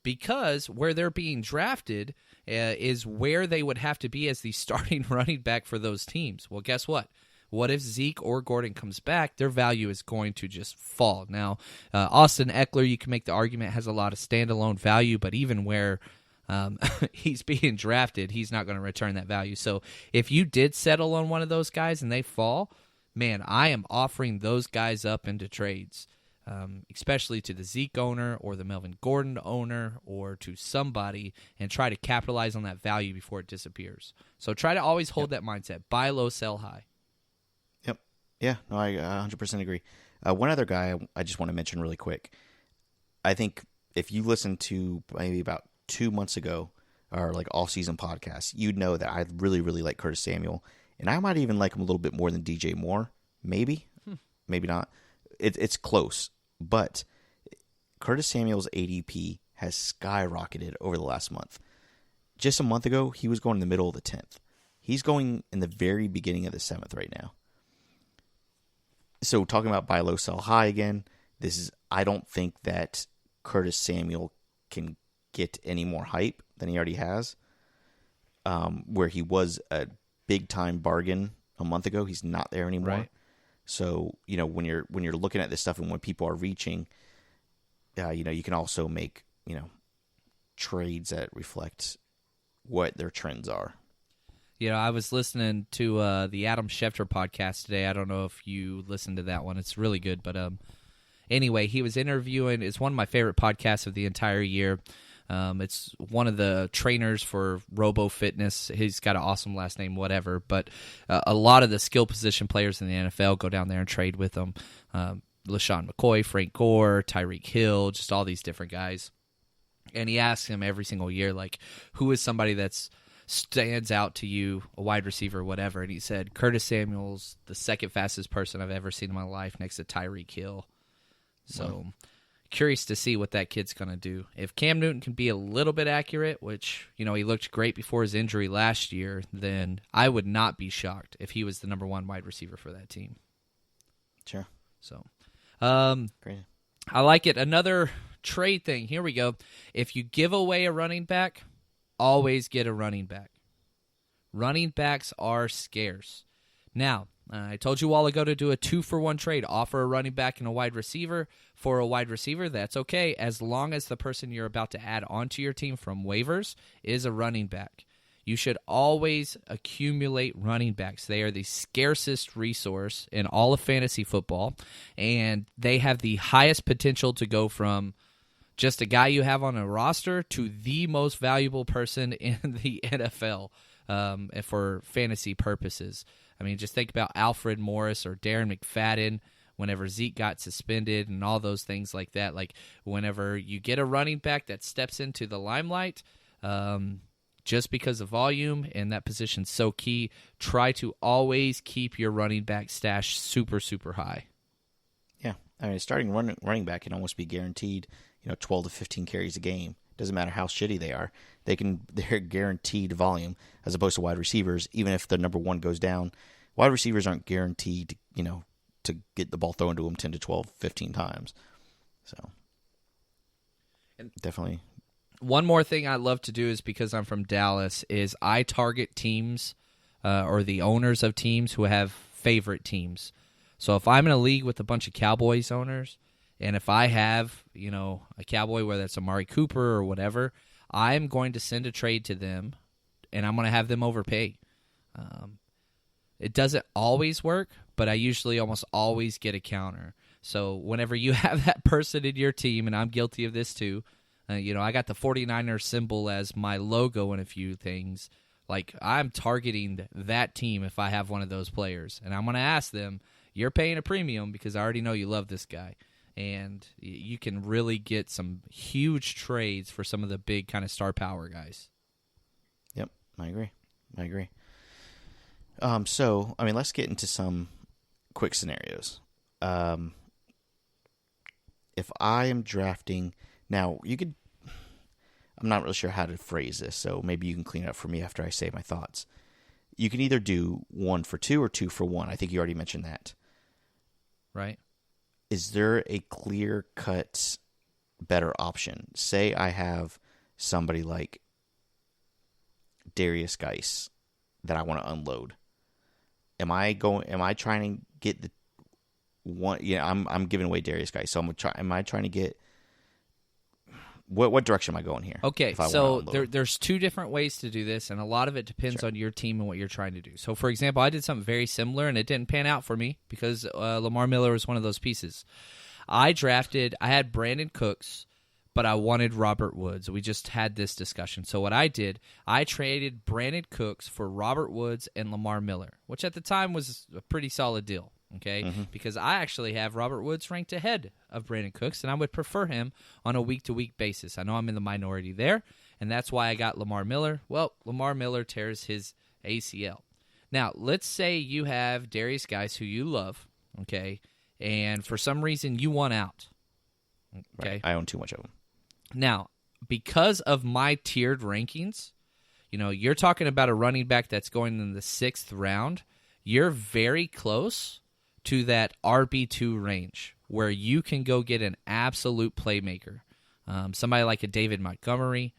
because where they're being drafted is where they would have to be as the starting running back for those teams. Well, guess what? What if Zeke or Gordon comes back? Their value is going to just fall. Now, Austin Eckler, you can make the argument, has a lot of standalone value, but even where he's being drafted, he's not going to return that value. So if you did settle on one of those guys and they fall, man, I am offering those guys up into trades, especially to the Zeke owner or the Melvin Gordon owner or to somebody, and try to capitalize on that value before it disappears. So try to always hold that mindset. Buy low, sell high. Yeah, no, I 100% agree. One other guy I just want to mention really quick. I think if you listened to maybe about 2 months ago, our like all-season podcast, you'd know that I really, really like Curtis Samuel. And I might even like him a little bit more than DJ Moore. Maybe. Maybe not. It's close. But Curtis Samuel's ADP has skyrocketed over the last month. Just a month ago, he was going in the middle of the 10th. He's going in the very beginning of the 7th right now. So talking about buy low, sell high again, I don't think that Curtis Samuel can get any more hype than he already has. Where he was a big-time bargain a month ago, he's not there anymore. Right. So, when you're looking at this stuff and when people are reaching, you can also make, trades that reflect what their trends are. I was listening to the Adam Schefter podcast today. I don't know if you listened to that one. It's really good. But anyway, he was interviewing. It's one of my favorite podcasts of the entire year. It's one of the trainers for Robo Fitness. He's got an awesome last name, whatever. But a lot of the skill position players in the NFL go down there and trade with them. LaShawn McCoy, Frank Gore, Tyreek Hill, just all these different guys. And he asks him every single year, like, who is somebody that's stands out to you, a wide receiver or whatever, and he said Curtis Samuel's the second fastest person I've ever seen in my life next to Tyreek Hill. So curious to see what that kid's going to do. If Cam Newton can be a little bit accurate, which, he looked great before his injury last year, then I would not be shocked if he was the number one wide receiver for that team. Sure. So, great. I like it. Another trade thing. Here we go. If you give away a running back, always get a running back. Running backs are scarce. Now, I told you a while ago to do a 2-for-1 trade. Offer a running back and a wide receiver for a wide receiver. That's okay, as long as the person you're about to add onto your team from waivers is a running back. You should always accumulate running backs. They are the scarcest resource in all of fantasy football, and they have the highest potential to go from just a guy you have on a roster to the most valuable person in the NFL for fantasy purposes. I mean, just think about Alfred Morris or Darren McFadden whenever Zeke got suspended and all those things like that. Like, whenever you get a running back that steps into the limelight, just because of volume, and that position's so key, try to always keep your running back stash super, super high. Yeah, I mean, starting running back can almost be guaranteed, 12 to 15 carries a game. Doesn't matter how shitty they are. They're guaranteed volume, as opposed to wide receivers. Even if the number one goes down, wide receivers aren't guaranteed, to get the ball thrown to them 10 to 12, 15 times. So, definitely. One more thing I love to do is, because I'm from Dallas, is I target teams or the owners of teams who have favorite teams. So if I'm in a league with a bunch of Cowboys owners, and if I have, a Cowboy, whether it's Amari Cooper or whatever, I'm going to send a trade to them, and I'm going to have them overpay. It doesn't always work, but I usually almost always get a counter. So whenever you have that person in your team, and I'm guilty of this too, I got the 49ers symbol as my logo in a few things. Like, I'm targeting that team if I have one of those players. And I'm going to ask them, you're paying a premium because I already know you love this guy. And you can really get some huge trades for some of the big kind of star power guys. Yep, I agree. So, let's get into some quick scenarios. If I am drafting... Now, I'm not really sure how to phrase this, so maybe you can clean it up for me after I say my thoughts. You can either do 1 for 2 or 2 for 1. I think you already mentioned that. Right. Is there a clear-cut better option? Say I have somebody like Darius Geis that I want to unload. Am I trying to get the one? Yeah, I'm giving away Darius Geis, so am I trying to get? What direction am I going here? Okay, so there's two different ways to do this, and a lot of it depends on your team and what you're trying to do. So, for example, I did something very similar, and it didn't pan out for me because Lamar Miller was one of those pieces. I had Brandon Cooks, but I wanted Robert Woods. We just had this discussion. So what I did, I traded Brandon Cooks for Robert Woods and Lamar Miller, which at the time was a pretty solid deal. Okay, because I actually have Robert Woods ranked ahead of Brandon Cooks, and I would prefer him on a week-to-week basis. I know I'm in the minority there, and that's why I got Lamar Miller. Well, Lamar Miller tears his ACL. Now, let's say you have Darius Geis, who you love, okay, and for some reason you want out. Okay, right. I own too much of them. Now, because of my tiered rankings, you're talking about a running back that's going in the 6th round. You're very close to that RB2 range where you can go get an absolute playmaker. Somebody like a David Montgomery,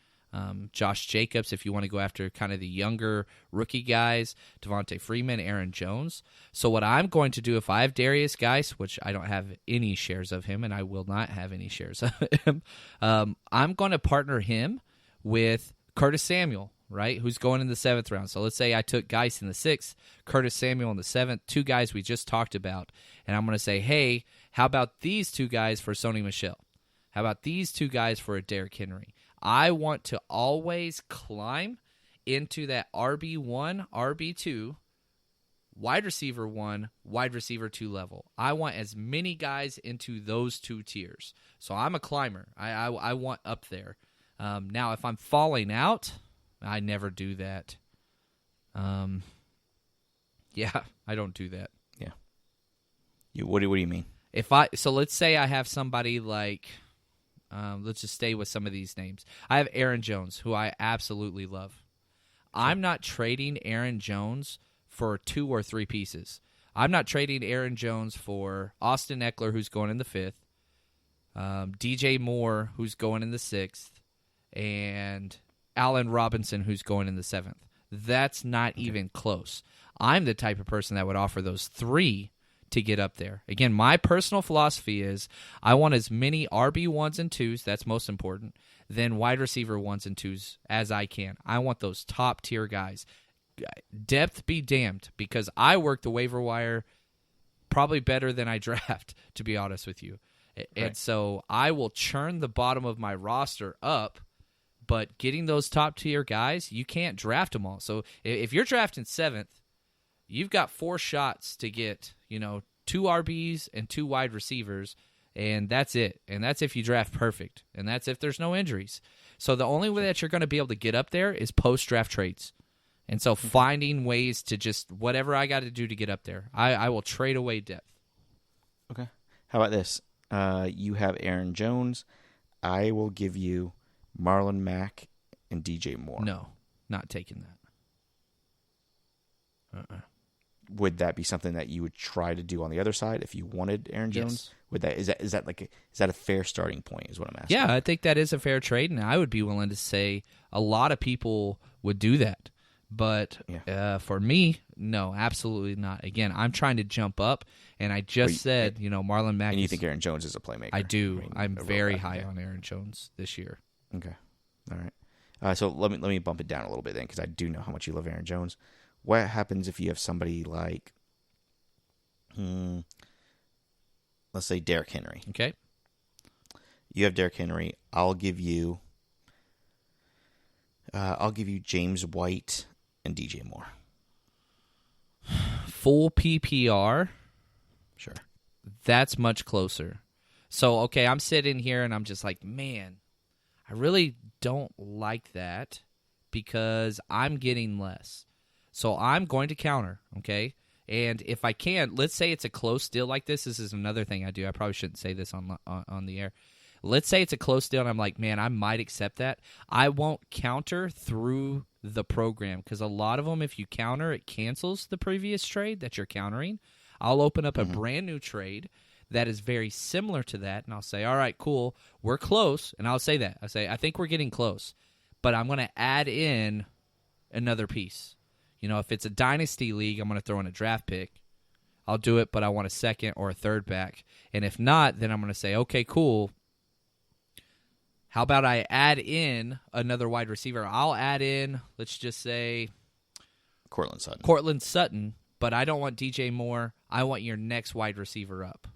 Josh Jacobs, if you want to go after kind of the younger rookie guys, Devontae Freeman, Aaron Jones. So what I'm going to do if I have Darius Geis, which I don't have any shares of him, and I will not have any shares of him, I'm going to partner him with Curtis Samuel, right, who's going in the 7th round. So let's say I took Geis in the 6th, Curtis Samuel in the 7th, two guys we just talked about, and I'm going to say, hey, how about these two guys for Sony Michel? How about these two guys for a Derrick Henry? I want to always climb into that RB1, RB2, wide receiver 1, wide receiver 2 level. I want as many guys into those two tiers. So I'm a climber. I want up there. Now, if I'm falling out, I never do that. Yeah, I don't do that. Yeah. What do you mean? So let's say I have somebody like, let's just stay with some of these names. I have Aaron Jones, who I absolutely love. Sure. I'm not trading Aaron Jones for 2 or 3 pieces. I'm not trading Aaron Jones for Austin Eckler, who's going in the 5th, DJ Moore, who's going in the 6th, and Allen Robinson, who's going in the 7th. That's not even close. I'm the type of person that would offer those 3 to get up there. Again, my personal philosophy is I want as many RB1s and 2s, that's most important, than wide receiver 1s and 2s as I can. I want those top-tier guys. Depth be damned, because I work the waiver wire probably better than I draft, to be honest with you. Right. And so I will churn the bottom of my roster up, but getting those top-tier guys, you can't draft them all. So if you're drafting 7th, you've got 4 shots to get, 2 RBs and 2 wide receivers, and that's it. And that's if you draft perfect, and that's if there's no injuries. So the only way that you're going to be able to get up there is post-draft trades. And so finding ways to just whatever I got to do to get up there. I will trade away depth. Okay. How about this? You have Aaron Jones. I will give you Marlon Mack and DJ Moore. No, not taking that. Would that be something that you would try to do on the other side if you wanted Aaron Jones? Yes. Would that is that a fair starting point? Is what I'm asking. Yeah, I think that is a fair trade, and I would be willing to say a lot of people would do that. But for me, no, absolutely not. Again, I'm trying to jump up, and I just said, Marlon Mack. And you think Aaron Jones is a playmaker? I do. I'm very high on Aaron Jones this year. Okay, all right. So let me bump it down a little bit then, because I do know how much you love Aaron Jones. What happens if you have somebody like, let's say Derrick Henry? Okay. You have Derrick Henry. I'll give you James White and DJ Moore. Full PPR. Sure. That's much closer. So, okay, I'm sitting here and I'm just like, man, I really don't like that because I'm getting less. So I'm going to counter, okay? And if I can, let's say it's a close deal like this. This is another thing I do. I probably shouldn't say this on the air. Let's say it's a close deal and I'm like, man, I might accept that. I won't counter through the program because a lot of them, if you counter, it cancels the previous trade that you're countering. I'll open up a brand new trade that is very similar to that, and I'll say, all right, cool, we're close, and I'll say that. I say, I think we're getting close, but I'm going to add in another piece. If it's a dynasty league, I'm going to throw in a draft pick. I'll do it, but I want a second or a third back. And if not, then I'm going to say, okay, cool. How about I add in another wide receiver? I'll add in, let's just say, Courtland Sutton, but I don't want DJ Moore. I want your next wide receiver up.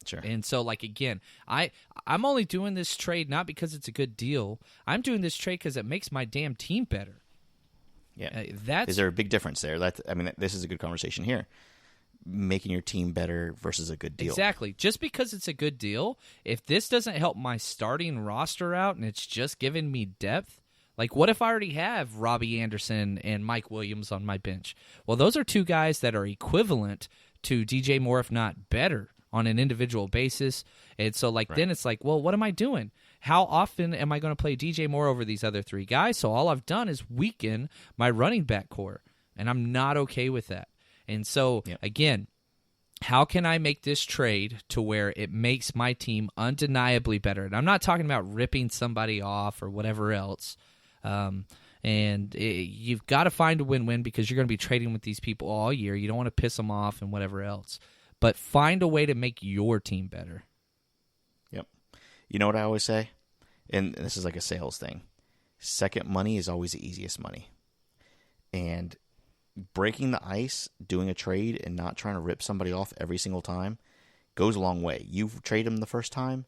Sure. And so, again, I'm only doing this trade not because it's a good deal. I'm doing this trade because it makes my damn team better. Yeah. Is there a big difference there? This is a good conversation here. Making your team better versus a good deal. Exactly. Just because it's a good deal, if this doesn't help my starting roster out and it's just giving me depth, what if I already have Robbie Anderson and Mike Williams on my bench? Well, those are 2 guys that are equivalent to DJ Moore, if not better, on an individual basis. And so, then it's well, what am I doing? How often am I going to play DJ Moore over these other 3 guys? So all I've done is weaken my running back core, and I'm not okay with that. And so, again, how can I make this trade to where it makes my team undeniably better? And I'm not talking about ripping somebody off or whatever else. You've got to find a win-win because you're going to be trading with these people all year. You don't want to piss them off and whatever else. But find a way to make your team better. Yep. You know what I always say? And this is like a sales thing. Second money is always the easiest money. And breaking the ice, doing a trade, and not trying to rip somebody off every single time goes a long way. You trade them the first time,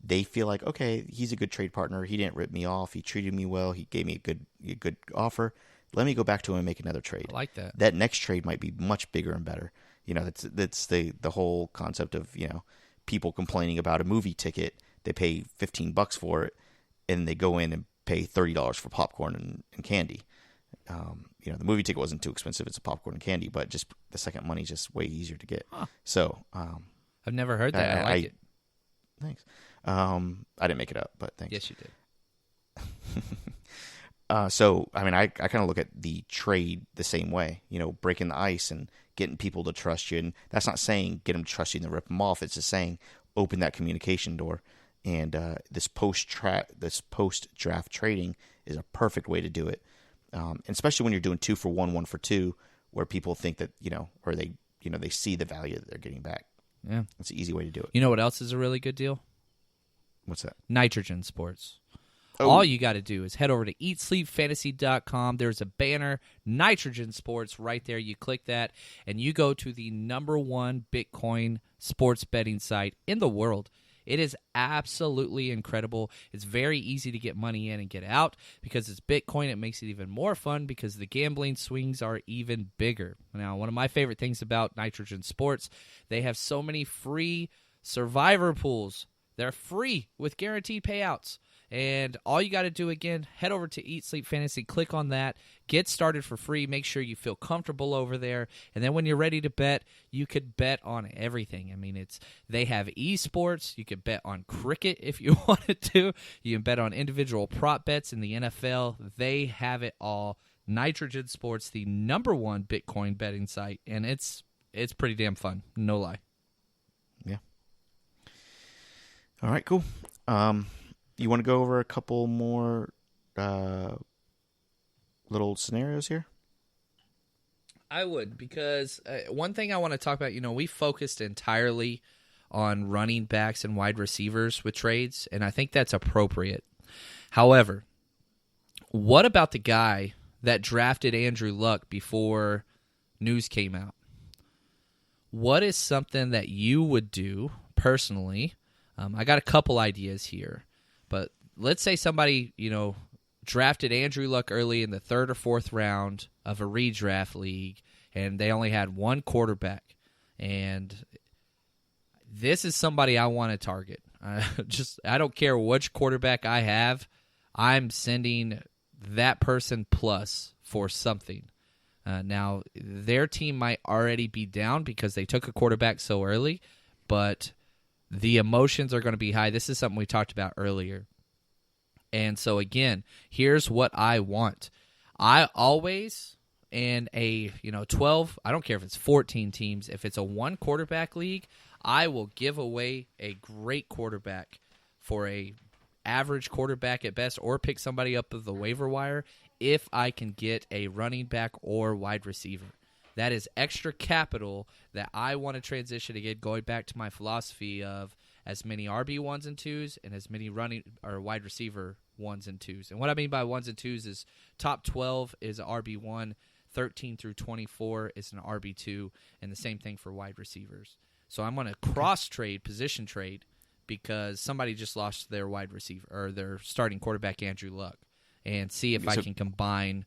they feel like, okay, he's a good trade partner. He didn't rip me off. He treated me well. He gave me a good offer. Let me go back to him and make another trade. I like that. That next trade might be much bigger and better. That's the whole concept of, people complaining about a movie ticket. They pay $15 for it, and they go in and pay $30 for popcorn and candy. The movie ticket wasn't too expensive. It's a popcorn and candy, but just the second money is just way easier to get. Huh. So, I've never heard that. I like it. Thanks. I didn't make it up, but thanks. Yes, you did. I kind of look at the trade the same way, breaking the ice and getting people to trust you. And that's not saying get them to trust you and then rip them off. It's just saying open that communication door. And this post-draft trading is a perfect way to do it. And especially when you're doing 2 for 1, 1 for 2, where people think that, or they see the value that they're getting back. Yeah. It's an easy way to do it. You know what else is a really good deal? What's that? Nitrogen Sports. Oh. All you got to do is head over to eatsleepfantasy.com. There's a banner, Nitrogen Sports, right there. You click that, and you go to the #1 Bitcoin sports betting site in the world. It is absolutely incredible. It's very easy to get money in and get out. Because it's Bitcoin, it makes it even more fun because the gambling swings are even bigger. Now, one of my favorite things about Nitrogen Sports, they have so many free survivor pools. They're free with guaranteed payouts. And all you got to do, again, head over to Eat Sleep Fantasy, click on that, get started for free, make sure you feel comfortable over there, and then when you're ready to bet, you could bet on everything. I mean, they have esports, you could bet on cricket if you wanted to, you can bet on individual prop bets in the NFL, they have it all. Nitrogen Sports, the #1 Bitcoin betting site, and it's pretty damn fun, no lie. Yeah. All right, cool. You want to go over a couple more little scenarios here? I would, because one thing I want to talk about, we focused entirely on running backs and wide receivers with trades, and I think that's appropriate. However, what about the guy that drafted Andrew Luck before news came out? What is something that you would do personally? I got a couple ideas here. But let's say somebody, drafted Andrew Luck early in the 3rd or 4th round of a redraft league, and they only had one quarterback. And this is somebody I want to target. I don't care which quarterback I have. I'm sending that person plus for something. Now, their team might already be down because they took a quarterback so early, but the emotions are going to be high. This is something we talked about earlier. And so, again, here's what I want. I always, in a 12, I don't care if it's 14 teams, if it's a one quarterback league, I will give away a great quarterback for a average quarterback at best, or pick somebody up of the waiver wire if I can get a running back or wide receiver. That is extra capital that I want to transition, again, going back to my philosophy of as many RB1s and 2s and as many running or wide receiver 1s and 2s. And what I mean by 1s and 2s is top 12 is an RB1, 13 through 24 is an RB2, and the same thing for wide receivers. So I'm going to cross-trade, position trade, because somebody just lost their wide receiver or their starting quarterback, Andrew Luck, and see if I can combine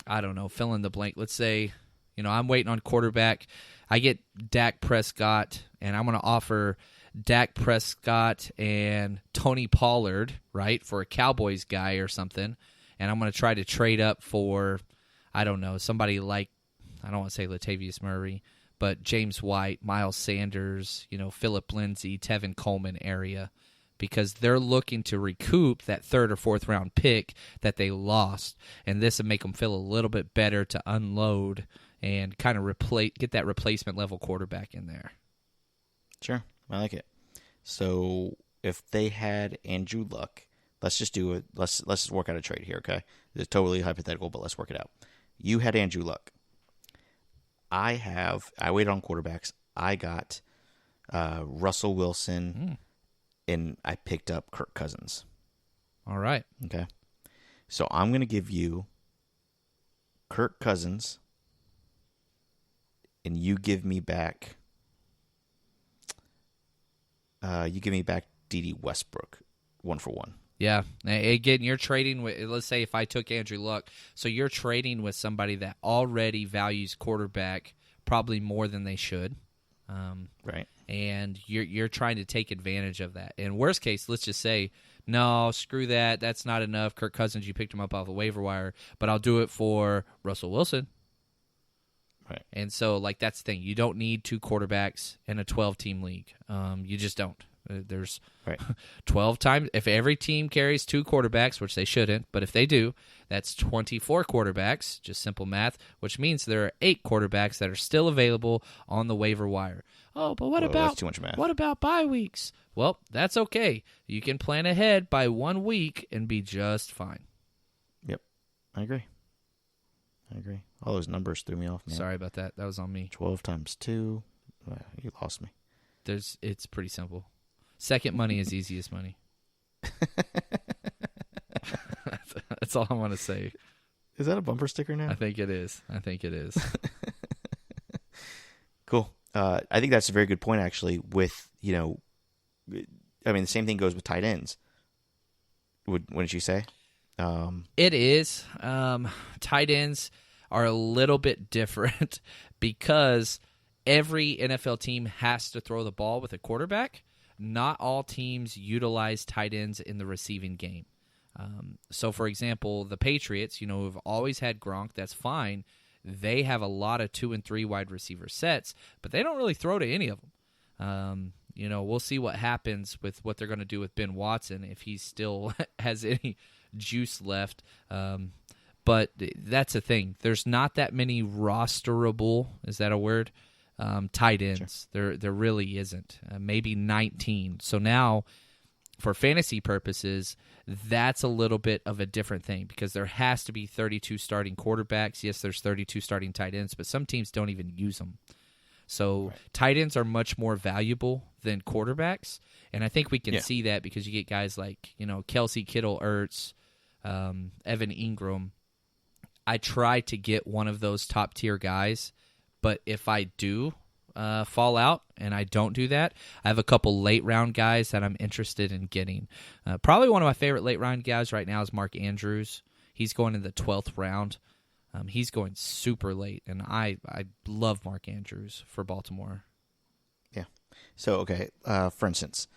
I don't know, fill in the blank. Let's say, I'm waiting on quarterback. I get Dak Prescott, and I'm going to offer Dak Prescott and Tony Pollard, right, for a Cowboys guy or something. And I'm going to try to trade up for, I don't know, somebody like, I don't want to say Latavius Murray, but James White, Miles Sanders, Phillip Lindsay, Tevin Coleman area, because they're looking to recoup that 3rd or 4th round pick that they lost, and this would make them feel a little bit better to unload and kind of get that replacement level quarterback in there. Sure, I like it. So if they had Andrew Luck, let's just do it. Let's just work out a trade here, okay? It's totally hypothetical, but let's work it out. You had Andrew Luck. I waited on quarterbacks. I got Russell Wilson. And I picked up Kirk Cousins. All right. Okay. So I'm going to give you Kirk Cousins, and you give me back D.D. Westbrook, 1-for-1. Yeah. Again, you're trading with, let's say if I took Andrew Luck, so you're trading with somebody that already values quarterback probably more than they should. Right. And you're trying to take advantage of that. In worst case, let's just say, no, screw that. That's not enough. Kirk Cousins, you picked him up off the waiver wire, but I'll do it for Russell Wilson. Right. And so, that's the thing. You don't need 2 quarterbacks in a 12-team league. You just don't. There's 12 times. If every team carries 2 quarterbacks, which they shouldn't, but if they do, that's 24 quarterbacks, just simple math, which means there are 8 quarterbacks that are still available on the waiver wire. Oh, but that's too much math. What about bye weeks? Well, that's okay. You can plan ahead by 1 week and be just fine. Yep, I agree. I agree. All those numbers threw me off, man. Sorry about that. That was on me. 12 times 2. You lost me. It's pretty simple. Second money is easiest money. That's all I want to say. Is that a bumper sticker now? I think it is. Cool. I think that's a very good point, actually, with, the same thing goes with tight ends. Wouldn't you say? It is. Tight ends are a little bit different because every NFL team has to throw the ball with a quarterback. Not all teams utilize tight ends in the receiving game. So, for example, the Patriots, who've always had Gronk, that's fine. They have a lot of 2 and 3 wide receiver sets, but they don't really throw to any of them. We'll see what happens with what they're going to do with Ben Watson if he still has any juice left. But that's the thing. There's not that many rosterable, is that a word? Tight ends. Sure. There really isn't. Maybe 19. So now, for fantasy purposes, that's a little bit of a different thing because there has to be 32 starting quarterbacks. Yes, there's 32 starting tight ends, but some teams don't even use them. So tight ends are much more valuable than quarterbacks, and I think we can see that because you get guys like Kelsey, Kittle, Ertz, Evan Ingram. I try to get one of those top tier guys, but if I do fall out and I don't do that, I have a couple late round guys that I'm interested in getting. Probably one of my favorite late round guys right now is Mark Andrews. He's going in the 12th round. He's going super late, and I love Mark Andrews for Baltimore. Yeah. So, okay, for instance,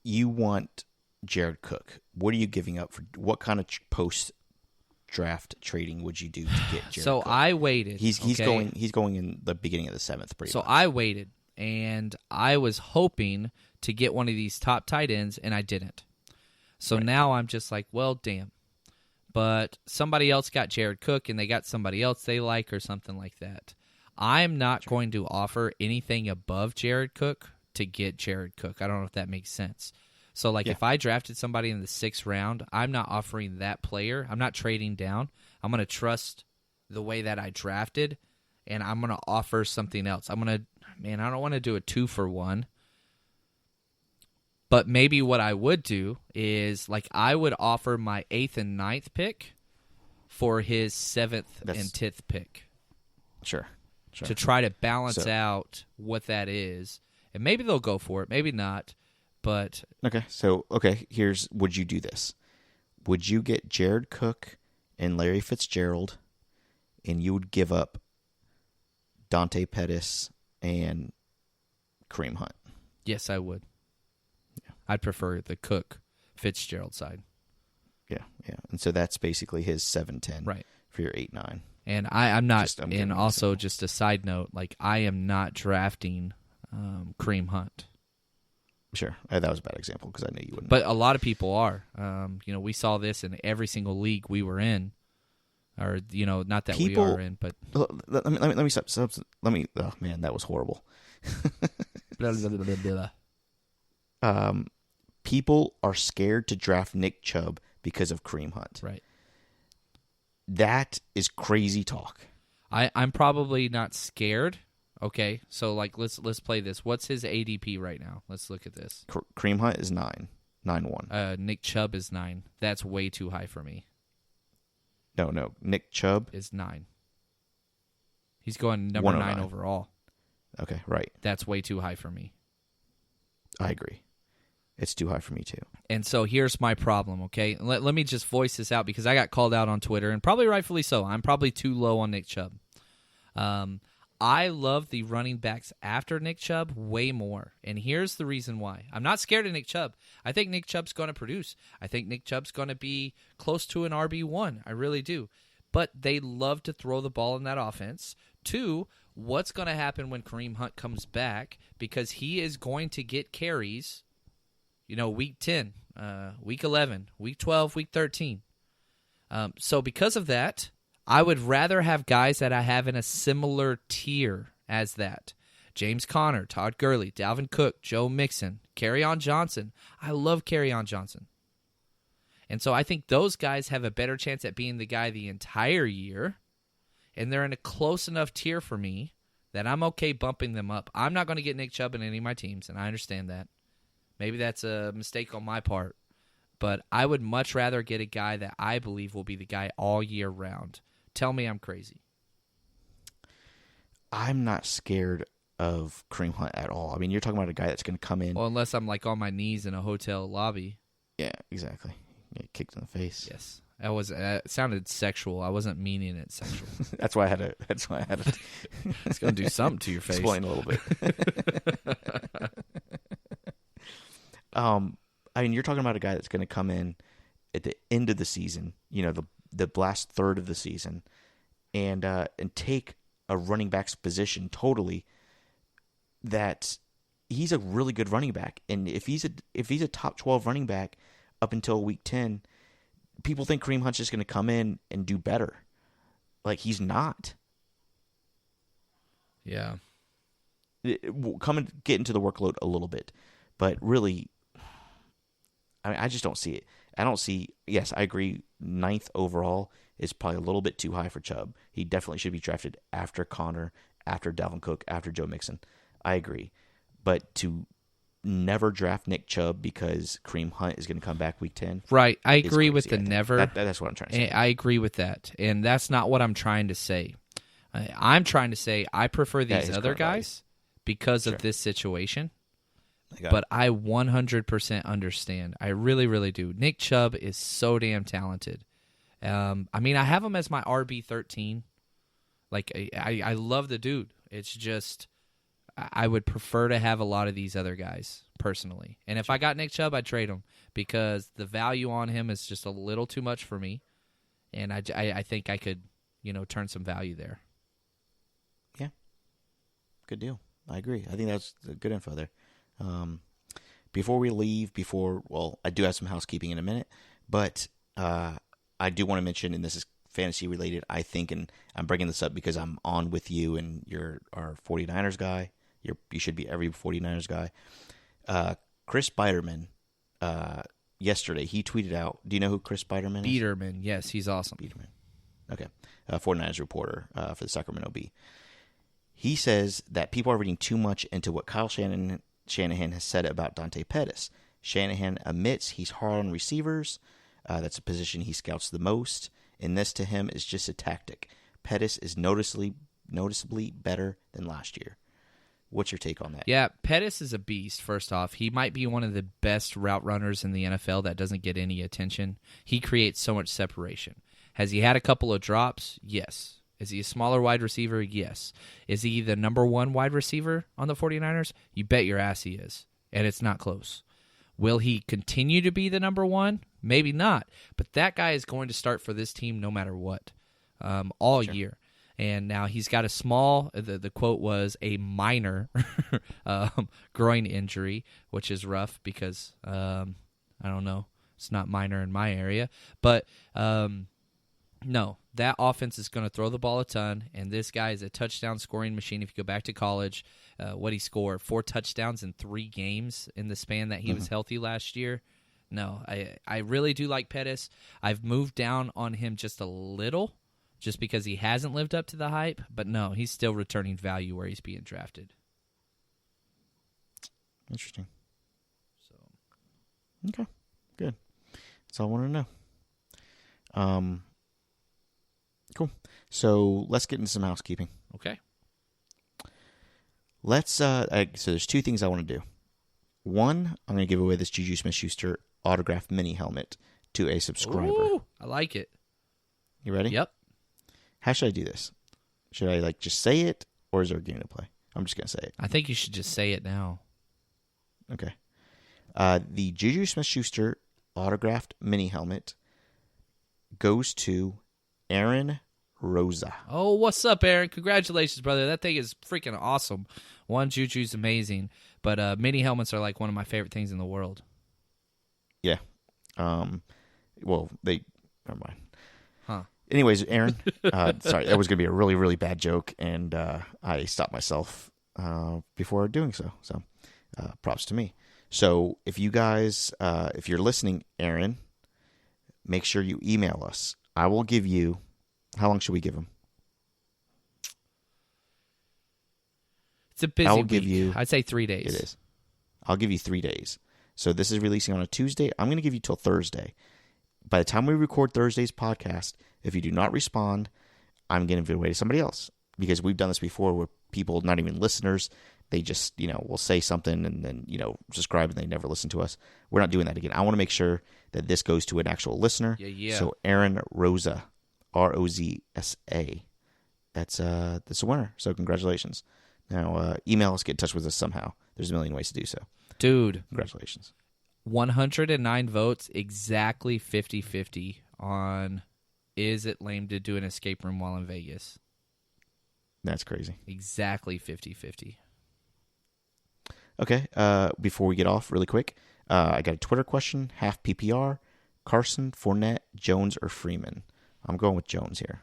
you want Jared Cook. What are you giving up for? What kind of post-draft trading would you do to get Jared So Cook? I waited. He's going in the beginning of the 7th, pretty much. I waited, and I was hoping to get one of these top tight ends, and I didn't. So now I'm just like, well, damn. But somebody else got Jared Cook, and they got somebody else they like or something like that. I'm not going to offer anything above Jared Cook to get Jared Cook. I don't know if that makes sense. So, if I drafted somebody in the 6th round, I'm not offering that player. I'm not trading down. I'm going to trust the way that I drafted, and I'm going to offer something else. I don't want to do a 2-for-1. But maybe what I would do is, I would offer my 8th and 9th pick for his 7th and 10th pick. Sure. To try to balance out what that is. And maybe they'll go for it, maybe not. But would you do this? Would you get Jared Cook and Larry Fitzgerald, and you would give up Dante Pettis and Kareem Hunt? Yes, I would. I'd prefer the Cook Fitzgerald side. Yeah. And so that's basically his 7-10 right for your 8-9. And I'm not. And also, just a side note, I am not drafting Kareem Hunt. Sure, that was a bad example because I knew you wouldn't. But a lot of people are. We saw this in every single league we were in, or not that we are in, but let me stop. Let me. Oh man, that was horrible. blah, blah, blah, blah, blah. People are scared to draft Nick Chubb because of Kareem Hunt. Right. That is crazy talk. I'm probably not scared. Okay, so let's play this. What's his ADP right now? Let's look at this. Kareem Hunt is 9.1. Nick Chubb is 9. That's way too high for me. No. Nick Chubb is 9. He's going number 9 overall. Okay, right. That's way too high for me. I agree. It's too high for me too. And so here's my problem, okay? Let me just voice this out because I got called out on Twitter, and probably rightfully so. I'm probably too low on Nick Chubb. I love the running backs after Nick Chubb way more, and here's the reason why. I'm not scared of Nick Chubb. I think Nick Chubb's going to produce. I think Nick Chubb's going to be close to an RB1. I really do. But they love to throw the ball in that offense. 2, what's going to happen when Kareem Hunt comes back? Because he is going to get carries, week 10, week 11, week 12, week 13. So because of that, I would rather have guys that I have in a similar tier as that. James Conner, Todd Gurley, Dalvin Cook, Joe Mixon, Kerryon Johnson. I love Kerryon Johnson. And so I think those guys have a better chance at being the guy the entire year. and they're in a close enough tier for me that I'm okay bumping them up. I'm not going to get Nick Chubb in any of my teams, and I understand that. Maybe that's a mistake on my part, but I would much rather get a guy that I believe will be the guy all year round. Tell me I'm crazy. I'm not scared of Kareem Hunt at all. I mean, you're talking about a guy that's going to come in. Well, unless I'm like on my knees in a hotel lobby. Yeah, exactly. Get kicked in the face. Yes. It sounded sexual. I wasn't meaning it sexual. That's why I had to. It's going to do something to your face. Explain a little bit. I mean, you're talking about a guy that's going to come in at the end of the season, the last third of the season, and take a running back's position totally. That he's a really good running back, and if he's a top 12 running back up until week 10, people think Kareem Hunt's just going to come in and do better. Like, he's not. Yeah. We'll come and get into the workload a little bit, but really, I mean, I just don't see it. I don't see. Yes, I agree. 9th overall is probably a little bit too high for Chubb. He definitely should be drafted after Connor, after Dalvin Cook, after Joe Mixon. I agree. But to never draft Nick Chubb because Kareem Hunt is going to come back week 10. Right. I agree with the never. That's what I'm trying to say. I agree with that. And that's not what I'm trying to say. I'm trying to say I prefer these other guys because of this situation. But I 100% understand. I really, really do. Nick Chubb is so damn talented. I mean, I have him as my RB13. Like, I love the dude. It's just I would prefer to have a lot of these other guys, personally. And if I got Nick Chubb, I'd trade him because the value on him is just a little too much for me. And I think I could, turn some value there. Yeah. Good deal. I agree. I think that's good info there. Before we leave, I do have some housekeeping in a minute, but I do want to mention, and this is fantasy related, I think, and I'm bringing this up because I'm on with you and you're our 49ers guy. You should be every 49ers guy. Chris Biderman, yesterday, he tweeted out, do you know who Chris Biderman is? Biederman, yes, he's awesome. Biederman. Okay. 49ers reporter for the Sacramento Bee. He says that people are reading too much into what Kyle Shanahan has said about Dante Pettis. Shanahan admits he's hard on receivers. That's a position he scouts the most. And this to him is just a tactic. Pettis is noticeably better than last year. What's your take on that? Yeah, Pettis is a beast, first off. He might be one of the best route runners in the NFL that doesn't get any attention. He creates so much separation. Has he had a couple of drops? Yes. Is he a smaller wide receiver? Yes. Is he the number one wide receiver on the 49ers? You bet your ass he is, and it's not close. Will he continue to be the number one? Maybe not, but that guy is going to start for this team no matter what, all year. And now he's got a small, the quote was, a minor groin injury, which is rough because, I don't know, it's not minor in my area. But no, that offense is going to throw the ball a ton, and this guy is a touchdown scoring machine. If you go back to college, what he scored, 4 touchdowns in 3 games in the span that he was healthy last year. No, I really do like Pettis. I've moved down on him just a little, just because he hasn't lived up to the hype. But no, he's still returning value where he's being drafted. Interesting. Okay, good. That's all I want to know. Cool. So let's get into some housekeeping. Okay. So there's 2 things I want to do. One, I'm going to give away this Juju Smith-Schuster autographed mini helmet to a subscriber. Ooh, I like it. You ready? Yep. How should I do this? Should I just say it, or is there a game to play? I'm just going to say it. I think you should just say it now. Okay. The Juju Smith-Schuster autographed mini helmet goes to Aaron Rosa. Oh, what's up, Aaron? Congratulations, brother. That thing is freaking awesome. One, Juju's amazing, but mini helmets are like one of my favorite things in the world. Yeah. Well, never mind. Huh. Anyways, Aaron, sorry, that was going to be a really, really bad joke, and I stopped myself before doing so. So, props to me. So, if you guys, if you're listening, Aaron, make sure you email us. I will give you, how long should we give him? It's a busy I will week. give you. I'd say 3 days. It is. I'll give you 3 days. So this is releasing on a Tuesday. I'm going to give you till Thursday. By the time we record Thursday's podcast, if you do not respond, I'm going to give it away to somebody else. Because we've done this before where people, not even listeners, they just, will say something and then, subscribe and they never listen to us. We're not doing that again. I want to make sure that this goes to an actual listener. Yeah. So Aaron Rosa, Rozsa, that's a winner. So congratulations. Now, email us, get in touch with us somehow. There's a million ways to do so. Dude. Congratulations. 109 votes, exactly 50-50 on is it lame to do an escape room while in Vegas. That's crazy. Exactly 50-50. Okay, before we get off really quick, I got a Twitter question, half PPR, Carson, Fournette, Jones, or Freeman. I'm going with Jones here.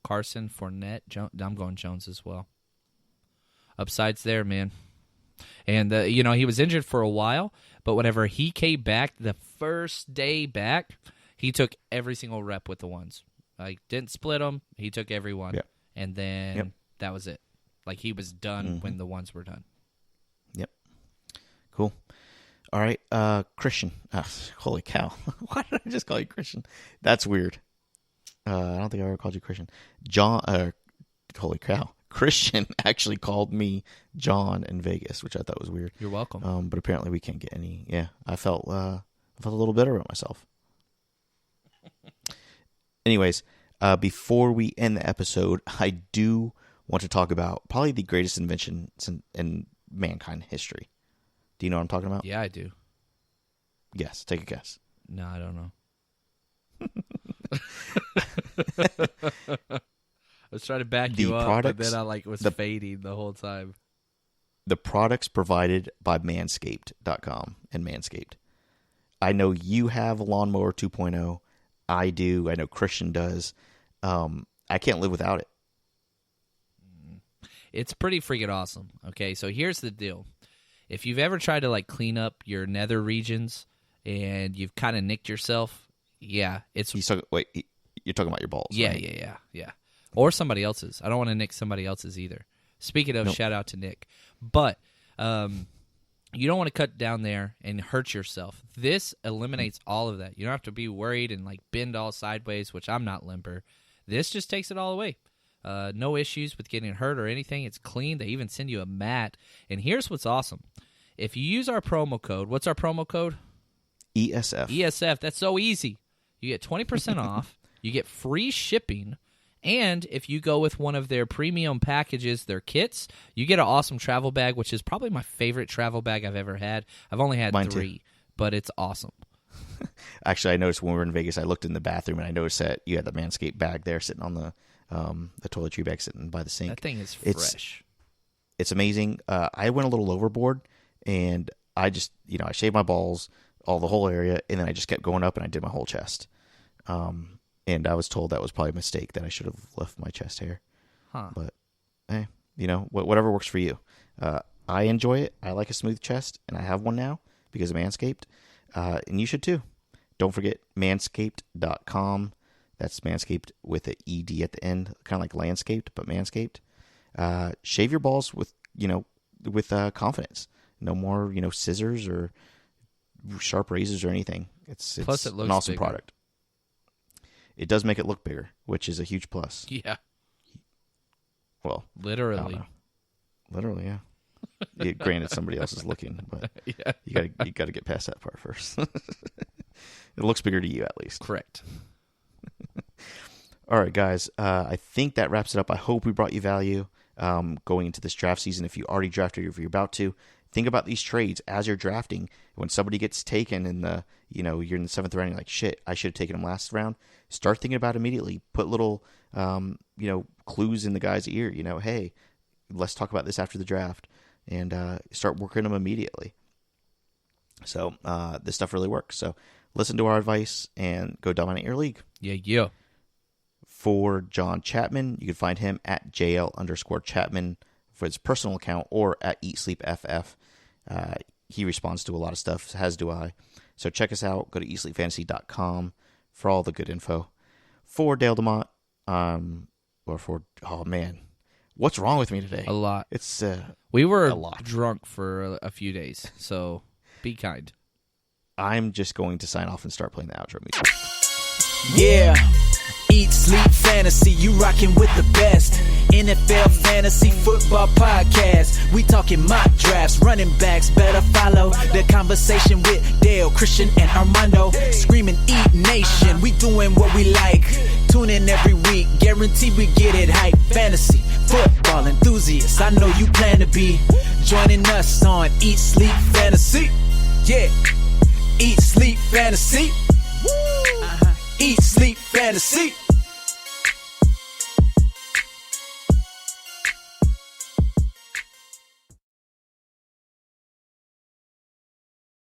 Carson, Fournette, I'm going Jones as well. Upside's there, man. And, he was injured for a while, but whenever he came back, the first day back, he took every single rep with the ones. Like, didn't split them. He took every one. Yep. And then that was it. Like, he was done when the ones were done. Yep. Cool. All right, Christian. Holy cow. Why did I just call you Christian? That's weird. I don't think I ever called you Christian. Holy cow. Christian actually called me John in Vegas, which I thought was weird. You're welcome. But apparently we can't get any. Yeah, I felt a little better about myself. Anyways, before we end the episode, I do want to talk about probably the greatest invention in mankind history. Do you know what I'm talking about? Yeah, I do. Guess. Take a guess. No, I don't know. I was trying to back you up, but then I was fading the whole time. The products provided by Manscaped.com and Manscaped. I know you have a Lawnmower 2.0. I do. I know Christian does. I can't live without it. It's pretty freaking awesome. Okay, so here's the deal. If you've ever tried to clean up your nether regions and you've kind of nicked yourself, yeah, it's... You're talking about your balls, yeah, right? Yeah. Or somebody else's. I don't want to nick somebody else's either. Speaking of, shout out to Nick. But you don't want to cut down there and hurt yourself. This eliminates all of that. You don't have to be worried and bend all sideways, which I'm not limber. This just takes it all away. No issues with getting hurt or anything. It's clean. They even send you a mat. And here's what's awesome. If you use our promo code, what's our promo code? ESF. ESF. That's so easy. You get 20% off. You get free shipping. And if you go with one of their premium packages, their kits, you get an awesome travel bag, which is probably my favorite travel bag I've ever had. I've only had Mine 3, but it's awesome. Actually, I noticed when we were in Vegas, I looked in the bathroom and I noticed that you had the Manscaped bag there sitting on the toiletry bag sitting by the sink. That thing is fresh. It's amazing. I went a little overboard and I just, I shaved my balls, the whole area, and then I just kept going up and I did my whole chest. And I was told that was probably a mistake, that I should have left my chest hair. Huh. But, hey, whatever works for you. I enjoy it. I like a smooth chest, and I have one now because of Manscaped. And you should too. Don't forget Manscaped.com. That's Manscaped with an ED at the end, kind of like Landscaped, but Manscaped. Shave your balls with confidence. No more, scissors or sharp razors or anything. It's Plus it looks an awesome bigger. product. It does make it look bigger, which is a huge plus. Yeah. Well, literally. Literally, yeah. Granted, somebody else is looking, but Yeah. you got to get past that part first. It looks bigger to you, at least. Correct. All right, guys. I think that wraps it up. I hope we brought you value going into this draft season. If you already drafted or if you're about to, think about these trades as you're drafting. When somebody gets taken in the, you're in the 7th round, you're like, shit, I should have taken him last round. Start thinking about it immediately. Put little, clues in the guy's ear. Hey, let's talk about this after the draft, and start working them immediately. So this stuff really works. So listen to our advice and go dominate your league. Yeah. For John Chapman, you can find him at JL_Chapman for his personal account, or at EatSleepFF. He responds to a lot of stuff, as do I. So check us out. Go to eatsleepfantasy.com for all the good info. For Dale DeMont, What's wrong with me today? A lot. It's We were a lot. drunk for a few days, so be kind. I'm just going to sign off and start playing the outro music. Yeah. Eat, sleep, fantasy, you rockin' with the best. NFL Fantasy Football Podcast. We talking mock drafts, running backs, better follow the conversation with Dale, Christian, and Armando. Screaming Eat Nation, we doing what we like. Tune in every week, guarantee we get it hype. Fantasy, football enthusiasts, I know you plan to be joining us on Eat, Sleep, Fantasy. Yeah, Eat, Sleep, Fantasy. Eat, Sleep, Fantasy.